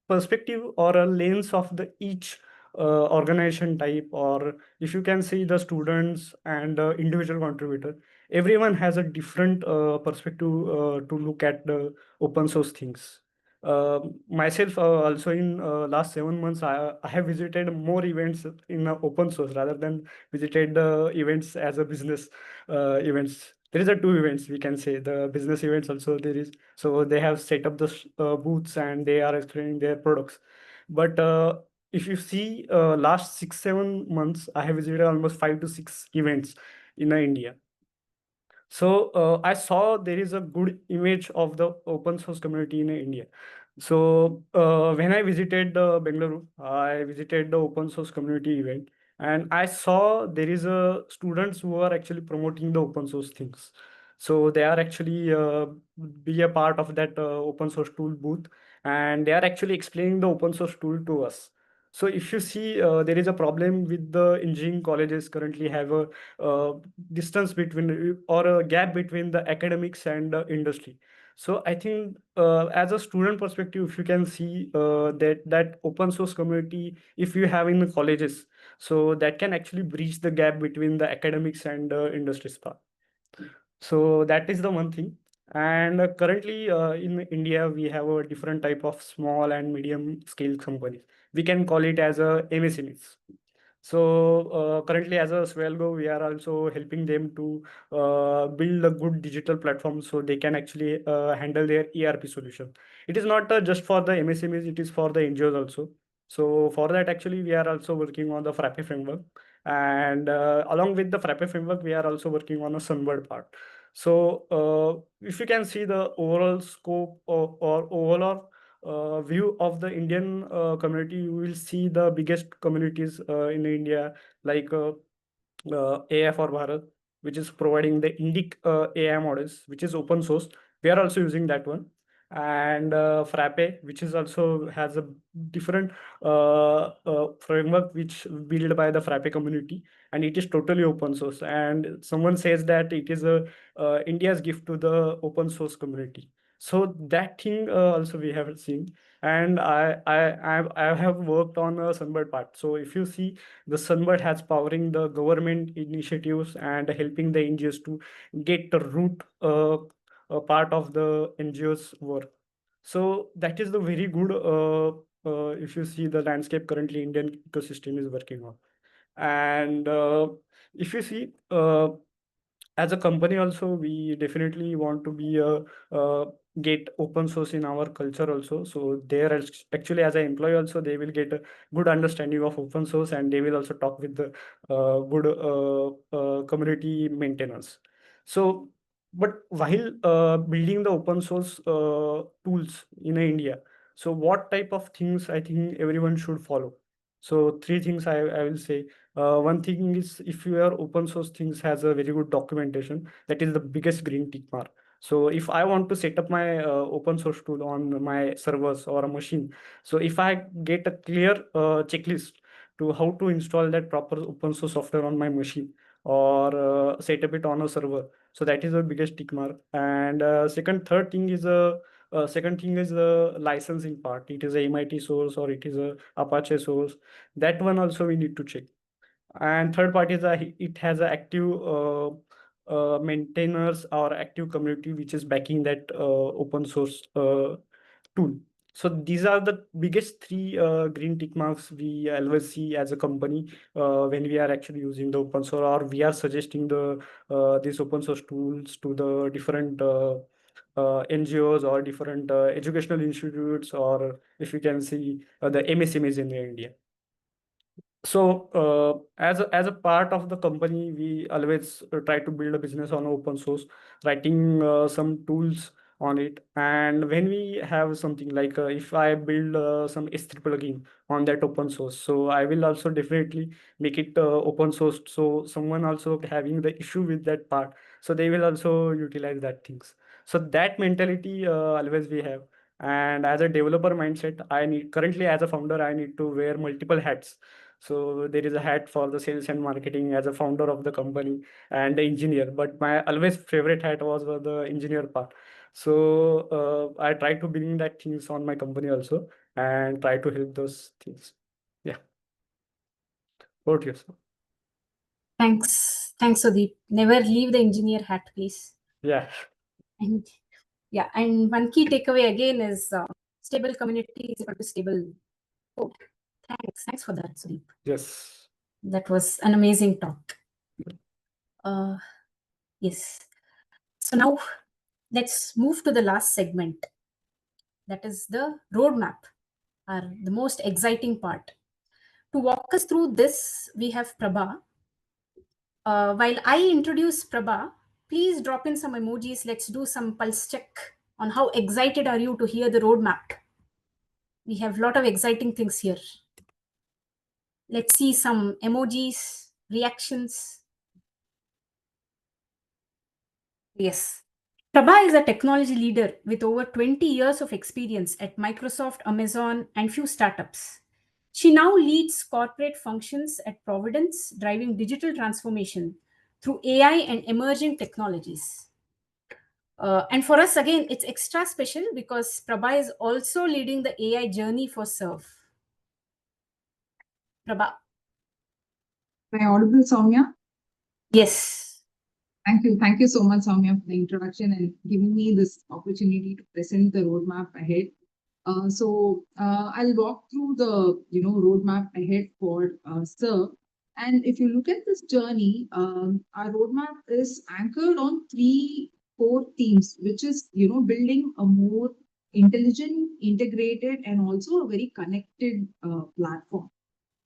perspective or a lens of the each organization type, or if you can see the students and individual contributor, everyone has a different perspective to look at the open source things. Myself also in last 7 months, I have visited more events in open source rather than visited the events as a business events. There is a two events we can say, the business events also there is. So they have set up the booths and they are explaining their products. But if you see last 6 7 months, I have visited almost 5 to 6 events in India. So I saw there is a good image of the open source community in India. So when I visited Bengaluru, I visited the open source community event, and I saw there is a students who are actually promoting the open source things. So they are actually be a part of that open source tool booth, and they are actually explaining the open source tool to us. So if you see, there is a problem with the engineering colleges currently have a distance between or a gap between the academics and the industry. So I think as a student perspective, if you can see that open source community, if you have in the colleges, so that can actually bridge the gap between the academics and industry part. So that is the one thing. And currently in India, we have a different type of small and medium scale companies. We can call it as a MSMEs. So currently, as a SwayAlgo, we are also helping them to build a good digital platform so they can actually handle their ERP solution. It is not just for the MSMEs; it is for the NGOs also. So for that, actually, we are also working on the Frappe framework, and along with the Frappe framework, we are also working on a Sunbird part. So if you can see the overall scope or overall view of the Indian community, you will see the biggest communities in India, like AI for Bharat, which is providing the Indic AI models, which is open source. We are also using that one. And Frappe, which is also has a different framework which built by the Frappe community, and it is totally open source. And someone says that it is a India's gift to the open source community. So that thing also we have seen, and I have worked on a Sunbird part. So if you see, the Sunbird has powering the government initiatives and helping the NGOs to get the root part of the NGOs work. So that is the very good. If you see the landscape currently Indian ecosystem is working on, and if you see. As a company also, we definitely want to be get open source in our culture also. So there actually, as an employee also, they will get a good understanding of open source, and they will also talk with the good community maintenance. So but while building the open source tools in India, so what type of things I think everyone should follow? So three things I will say. One thing is, if your open source things has a very good documentation, that is the biggest green tick mark. So if I want to set up my open source tool on my servers or a machine, so if I get a clear checklist to how to install that proper open source software on my machine, or set up it on a server, so that is the biggest tick mark. And third thing is second thing is the licensing part. It is a MIT source or it is a Apache source. That one also we need to check. And third part is it has a active maintainers or active community which is backing that open source tool. So these are the biggest three green tick marks we always see as a company when we are actually using the open source, or we are suggesting the these open source tools to the different NGOs or different educational institutes, or if you can see the MSMEs in India. So as a part of the company, we always try to build a business on open source, writing some tools on it. And when we have something like if I build some S3 plugin on that open source, so I will also definitely make it open source. So someone also having the issue with that part, so they will also utilize that things. So that mentality always we have. And as a developer mindset, I need currently as a founder, I need to wear multiple hats. So there is a hat for the sales and marketing as a founder of the company and the engineer. But my always favorite hat was the engineer part. So I try to bring that things on my company also and try to help those things. Yeah. Over to you, sir. Thanks, Sudeep. Never leave the engineer hat, please. Yeah. And yeah, and one key takeaway again is stable community is equal to stable code. Thanks for that, Sudeep. Yes. That was an amazing talk. Yes. So now let's move to the last segment. That is the roadmap, or the most exciting part. To walk us through this, we have Prabha. While I introduce Prabha, please drop in some emojis. Let's do some pulse check on how excited are you to hear the roadmap. We have a lot of exciting things here. Let's see some emojis, reactions. Yes. Prabha is a technology leader with over 20 years of experience at Microsoft, Amazon, and few startups. She now leads corporate functions at Providence, driving digital transformation through AI and emerging technologies. And for us, again, it's extra special because Prabha is also leading the AI journey for Serve. Prabha. Am I audible, Soumya? Yes. Thank you. Thank you so much, Soumya, for the introduction and giving me this opportunity to present the roadmap ahead. I'll walk through the roadmap ahead for Serve. And if you look at this journey, our roadmap is anchored on three core themes, which is, building a more intelligent, integrated, and also a very connected platform.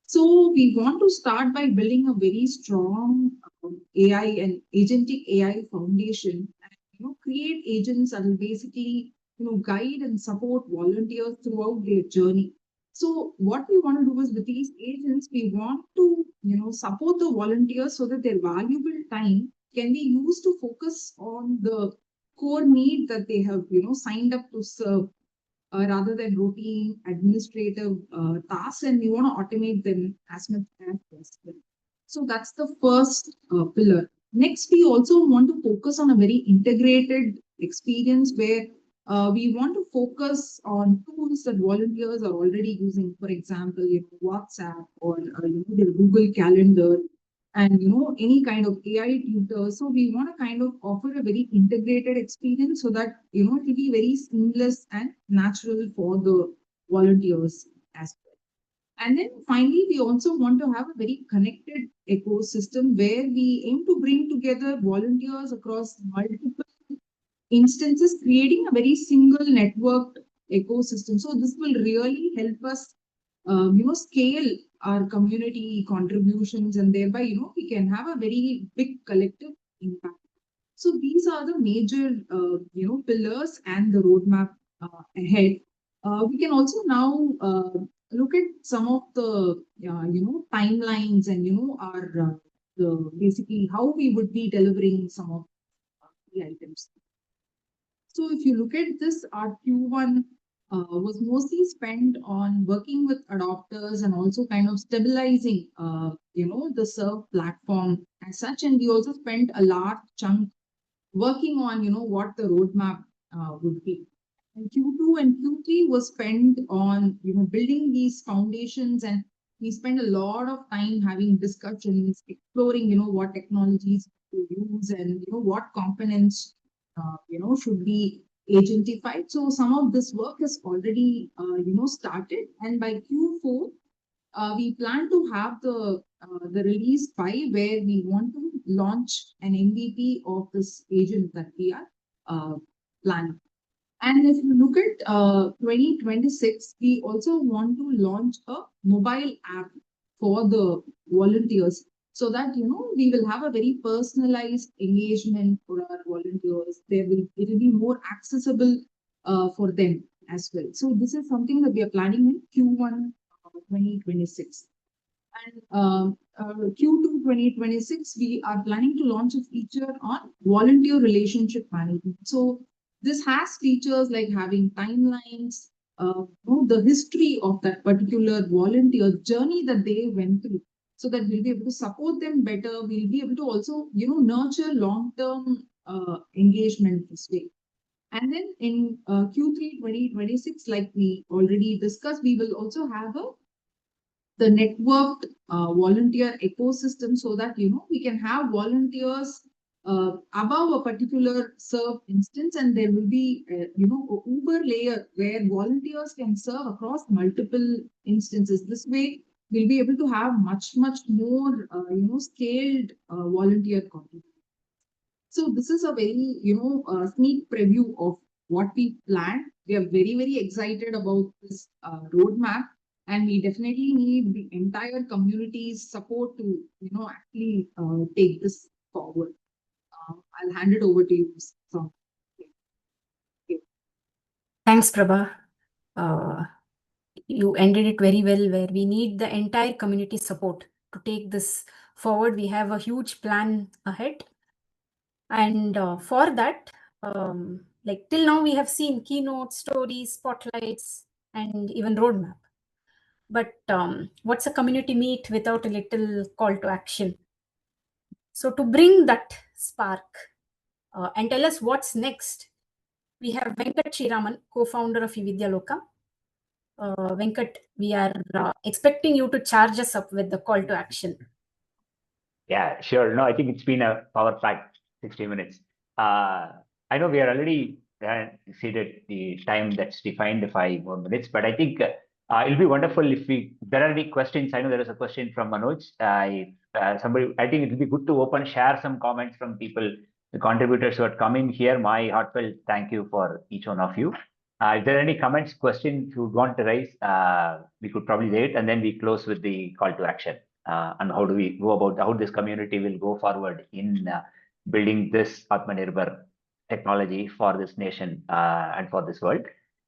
So we want to start by building a very strong AI and agentic AI foundation, and create agents that will basically guide and support volunteers throughout their journey. So what we want to do is with these agents, we want to support the volunteers so that their valuable time can be used to focus on the core need that they have signed up to serve, rather than routine administrative tasks, and we want to automate them as much as possible. So that's the first pillar. Next, we also want to focus on a very integrated experience where we want to focus on tools that volunteers are already using, for example, WhatsApp or their Google Calendar, and any kind of AI tutor. So we want to kind of offer a very integrated experience so that it will be very seamless and natural for the volunteers as well. And then finally, we also want to have a very connected ecosystem where we aim to bring together volunteers across multiple instances, creating a very single networked ecosystem. So this will really help us scale our community contributions, and thereby we can have a very big collective impact. So these are the major pillars and the roadmap ahead. We can also now look at some of the timelines, and our the basically how we would be delivering some of the items. So if you look at this, our Q1 was mostly spent on working with adopters and also kind of stabilizing, the Serve platform as such. And we also spent a large chunk working on, what the roadmap would be. And Q2 and Q3 was spent on, building these foundations, and we spent a lot of time having discussions, exploring, what technologies to use, and, what components should be agentified. So some of this work has already, started, and by Q4, we plan to have the release by where we want to launch an MVP of this agent that we are planning. And if you look at 2026, we also want to launch a mobile app for the volunteers, so that we will have a very personalized engagement for our volunteers. It will be more accessible for them as well. So this is something that we are planning in Q1 2026. And Q2 2026, we are planning to launch a feature on volunteer relationship management. So this has features like having timelines, the history of that particular volunteer journey that they went through, so that we'll be able to support them better. We'll be able to also, nurture long-term engagement this way. And then in Q3 2026, like we already discussed, we will also have the networked volunteer ecosystem, so that we can have volunteers above a particular serve instance, and there will be a Uber layer where volunteers can serve across multiple instances. This way, we'll be able to have much more scaled volunteer contributions. So this is a very sneak preview of what we plan. We are very excited about this roadmap, and we definitely need the entire community's support to actually take this forward. I'll hand it over to you. So, okay. Thanks, Prabha. You ended it very well, where we need the entire community support to take this forward. We have a huge plan ahead. And for that, like till now, we have seen keynote, stories, spotlights, and even roadmap. But what's a community meet without a little call to action? So to bring that spark and tell us what's next, we have Venkat Sriraman, co-founder of eVidyaloka. Venkat, we are expecting you to charge us up with the call to action. Yeah, sure. No, I think it's been a power-packed 60 minutes. I know we are already exceeded the time that's defined, the 5 more minutes, but I think it'll be wonderful if there are any questions. I know there is a question from Manoj. somebody, I think it would be good to share some comments from people, the contributors who are coming here. My heartfelt thank you for each one of you. If there are any comments, questions you would want to raise, we could probably say it, and then we close with the call to action. And how do we go about how this community will go forward in building this Atmanirbhar technology for this nation and for this world.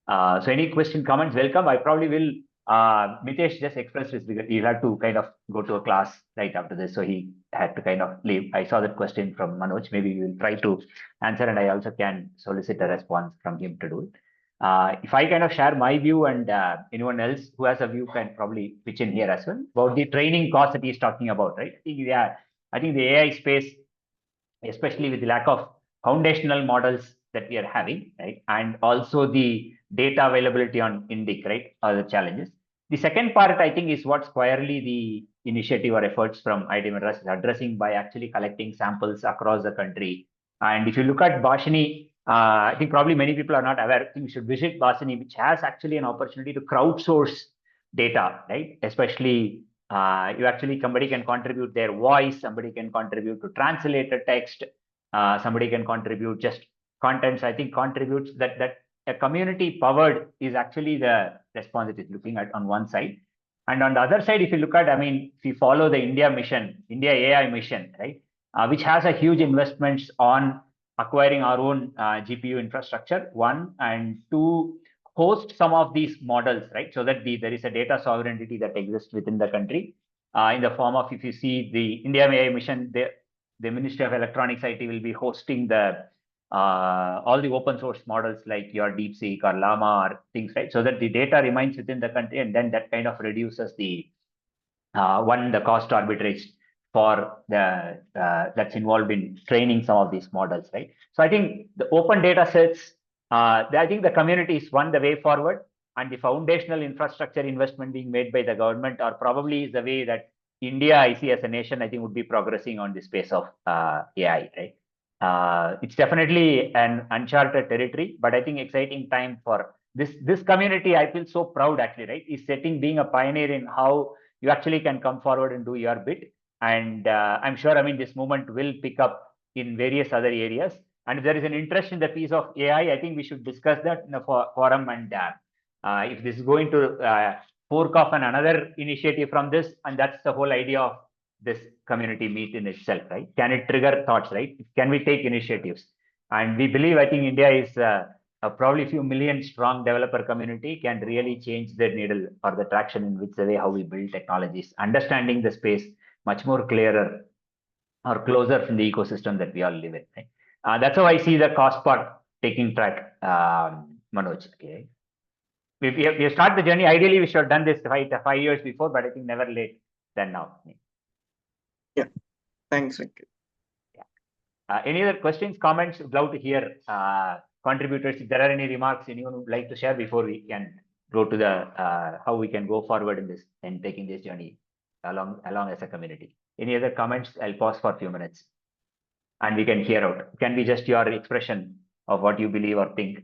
So any question, comments, welcome. I probably will, Mitesh just expressed this because he had to kind of go to a class right after this, so he had to kind of leave. I saw that question from Manoj. Maybe we will try to answer, and I also can solicit a response from him to do it. If I kind of share my view, and anyone else who has a view can probably pitch in here as well about the training cost that he's talking about, right? I think the AI space, especially with the lack of foundational models that we are having, right, and also the data availability on Indic, right, are the challenges. The second part, I think, is what squarely the initiative or efforts from IIT Madras is addressing by actually collecting samples across the country. And if you look at Bashini, I think probably many people are not aware. I think you should visit Bashini, which has actually an opportunity to crowdsource data, right? Especially somebody can contribute their voice, somebody can contribute to translate a text, somebody can contribute just contents. I think contributes that a community powered is actually the response it is looking at on one side. And on the other side, if you look at, if you follow the India AI mission, right, which has a huge investments on acquiring our own GPU infrastructure, one, and two, host some of these models, right? So that there is a data sovereignty that exists within the country in the form of, if you see the India AI mission, the Ministry of Electronics IT will be hosting all the open source models like your DeepSeek or Llama or things, right? So that the data remains within the country, and then that kind of reduces the the cost arbitrage for the that's involved in training some of these models, right? So I think the open data sets, I think the community is the way forward, and the foundational infrastructure investment being made by the government or probably is the way that India, I see as a nation, I think would be progressing on the space of AI, right? It's definitely an uncharted territory, but I think exciting time for this community. I feel so proud actually, right? Is being a pioneer in how you actually can come forward and do your bit. And I'm sure, this movement will pick up in various other areas. And if there is an interest in the piece of AI, I think we should discuss that in a forum. And if this is going to fork off another initiative from this, and that's the whole idea of this community meet in itself, right? Can it trigger thoughts, right? Can we take initiatives? And we believe, I think India is probably a few million strong developer community can really change the needle or the traction in which the way how we build technologies, understanding the space much more clearer or closer from the ecosystem that we all live in. Right? That's how I see the cost part taking track, Manoj. Okay. We start the journey. Ideally, we should have done this 5 years before, but I think never late than now. Yeah. Thanks, Venkat. Yeah. Any other questions, comments? Would love to hear contributors. If there are any remarks anyone would like to share before we can go to the how we can go forward in this and taking this journey along as a community. Any other comments? I'll pause for a few minutes and we can hear out. It can be just your expression of what you believe or think.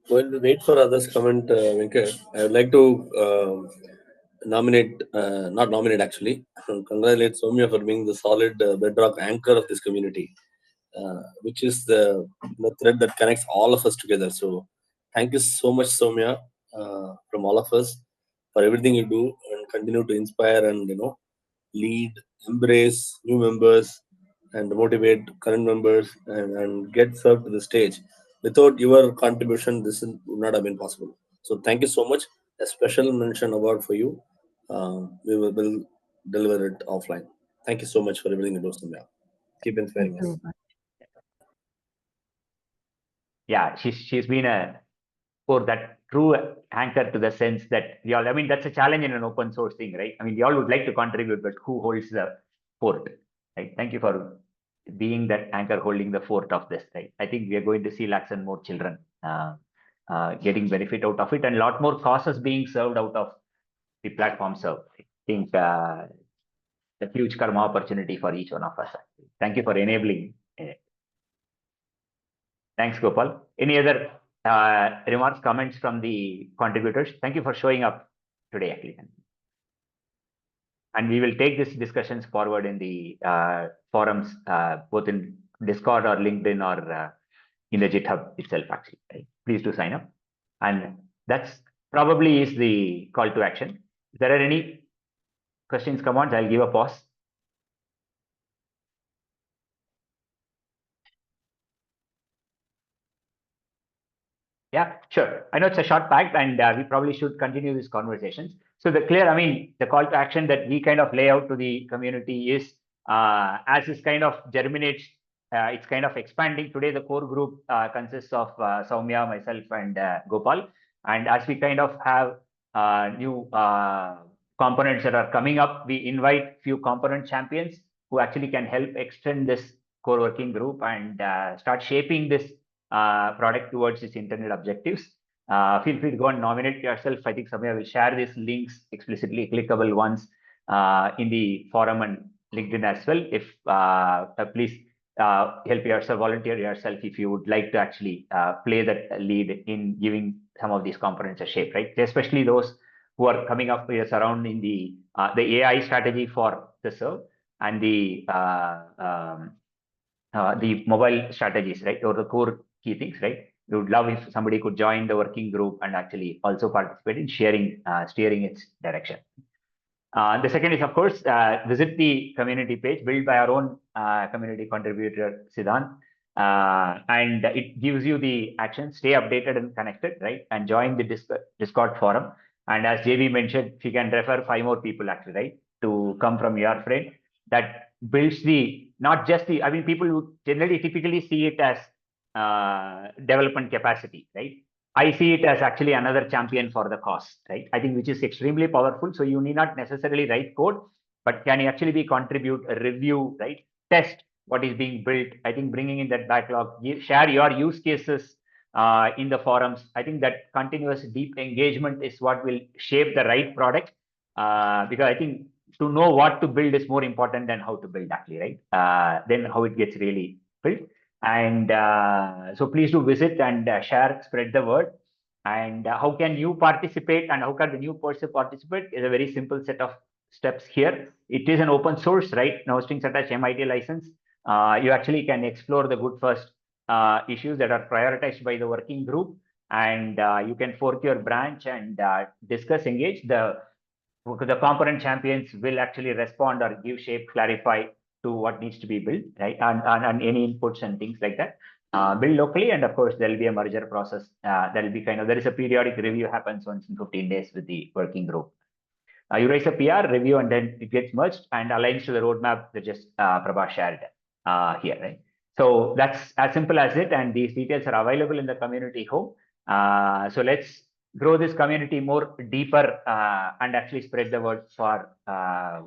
While we wait for others comment, Venkat, I would like to not nominate actually, congratulate Soumya for being the solid bedrock anchor of this community, which is the thread that connects all of us together. So thank you so much, Soumya, from all of us for everything you do and continue to inspire and lead, embrace new members and motivate current members and get served to the stage. Without your contribution, this would not have been possible. So thank you so much. A special mention award for you. We will deliver it offline. Thank you so much for everything you do, Soumya. Keep inspiring us. Yeah, she's been that true anchor to the sense that we all, that's a challenge in an open source thing, right? We all would like to contribute, but who holds the fort, right? Thank you for being that anchor holding the fort of this, right? I think we are going to see lakhs and more children getting benefit out of it, and a lot more causes being served out of the platform served. I think a huge karma opportunity for each one of us. Thank you for enabling it. Thanks, Gopal. Any other remarks, comments from the contributors? Thank you for showing up today, actually. And we will take these discussions forward in the forums, both in Discord or LinkedIn or in the GitHub itself, actually. Right? Please do sign up. And that's probably is the call to action. If there are any questions, comments, I'll give a pause. Yeah, sure. I know it's a short pack and we probably should continue these conversations. So the call to action that we kind of lay out to the community is as this kind of germinates, it's kind of expanding. Today, the core group consists of Soumya, myself, and Gopal. And as we kind of have new components that are coming up, we invite few component champions who actually can help extend this core working group and start shaping this product towards its intended objectives. Feel free to go and nominate yourself. I think Soumya will share these links, explicitly clickable ones, in the forum and LinkedIn as well. If please help yourself, volunteer yourself if you would like to actually play that lead in giving some of these components a shape, right? Especially those who are coming up with surrounding the AI strategy for the serve and the mobile strategies, right? Or the core key things, right? We would love if somebody could join the working group and actually also participate in steering its direction. The second is, of course, visit the community page built by our own community contributor, Siddhant. And it gives you the action, stay updated and connected, right? And join the Discord forum. And as JB mentioned, if you can refer 5 more people actually, right? To come from your friend, that builds the, not just the, people who generally typically see it as development capacity, right? I see it as actually another champion for the cause, right? I think which is extremely powerful. So you need not necessarily write code, but can you actually contribute, review, right? Test what is being built. I think bringing in that backlog, share your use cases in the forums. I think that continuous deep engagement is what will shape the right product, because I think to know what to build is more important than how to build actually, right? Then how it gets really built. And so please do visit and share, spread the word. And how can you participate and how can the new person participate is a very simple set of steps here. It is an open source, right? No strings attached MIT license. You actually can explore the good first issues that are prioritized by the working group. And you can fork your branch and discuss, engage. The component champions will actually respond or give shape, clarify to what needs to be built, right? And any inputs and things like that. Build locally, and of course, there will be a merger process. There will be there is a periodic review happens once in 15 days with the working group. You raise a PR, review, and then it gets merged and aligns to the roadmap that just Prabha shared here, right? So that's as simple as it, and these details are available in the community home. So let's grow this community more deeper and actually spread the word for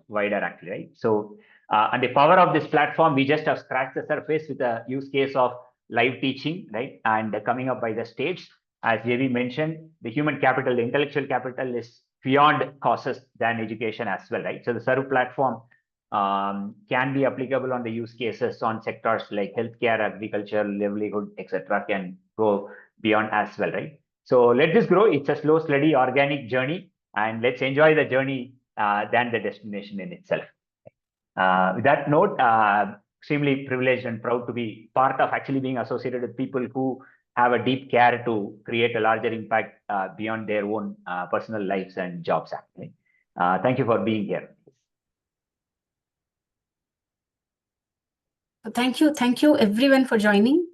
wider actually, right? So and the power of this platform, we just have scratched the surface with a use case of live teaching, right? And coming up by the stage, as JV mentioned, the human capital, the intellectual capital is beyond causes than education as well, right? So the Serve platform can be applicable on the use cases on sectors like healthcare, agriculture, livelihood, etc. Can go beyond as well, right? So let this grow. It's a slow, steady, organic journey, and let's enjoy the journey than the destination in itself. With that note, extremely privileged and proud to be part of actually being associated with people who have a deep care to create a larger impact beyond their own personal lives and jobs. Actually, thank you for being here. Thank you everyone for joining.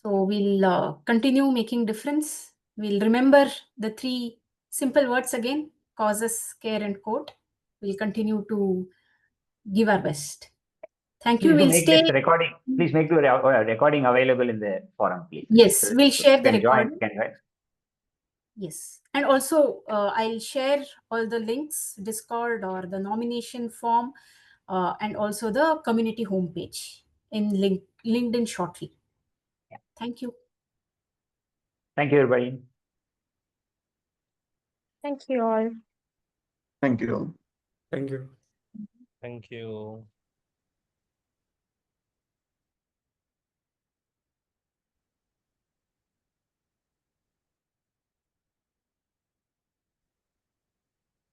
So we'll continue making difference. We'll remember the 3 simple words again: causes, care, and code. We'll continue to give our best. Thank you. We'll stay. Recording. Please make the recording available in the forum, please. Yes, so we'll share the recording. Join. Yes, and also I'll share all the links, Discord or the nomination form, and also the community homepage in LinkedIn shortly. Yeah. Thank you. Thank you, everybody. Thank you all. Thank you all. Thank you. Thank you.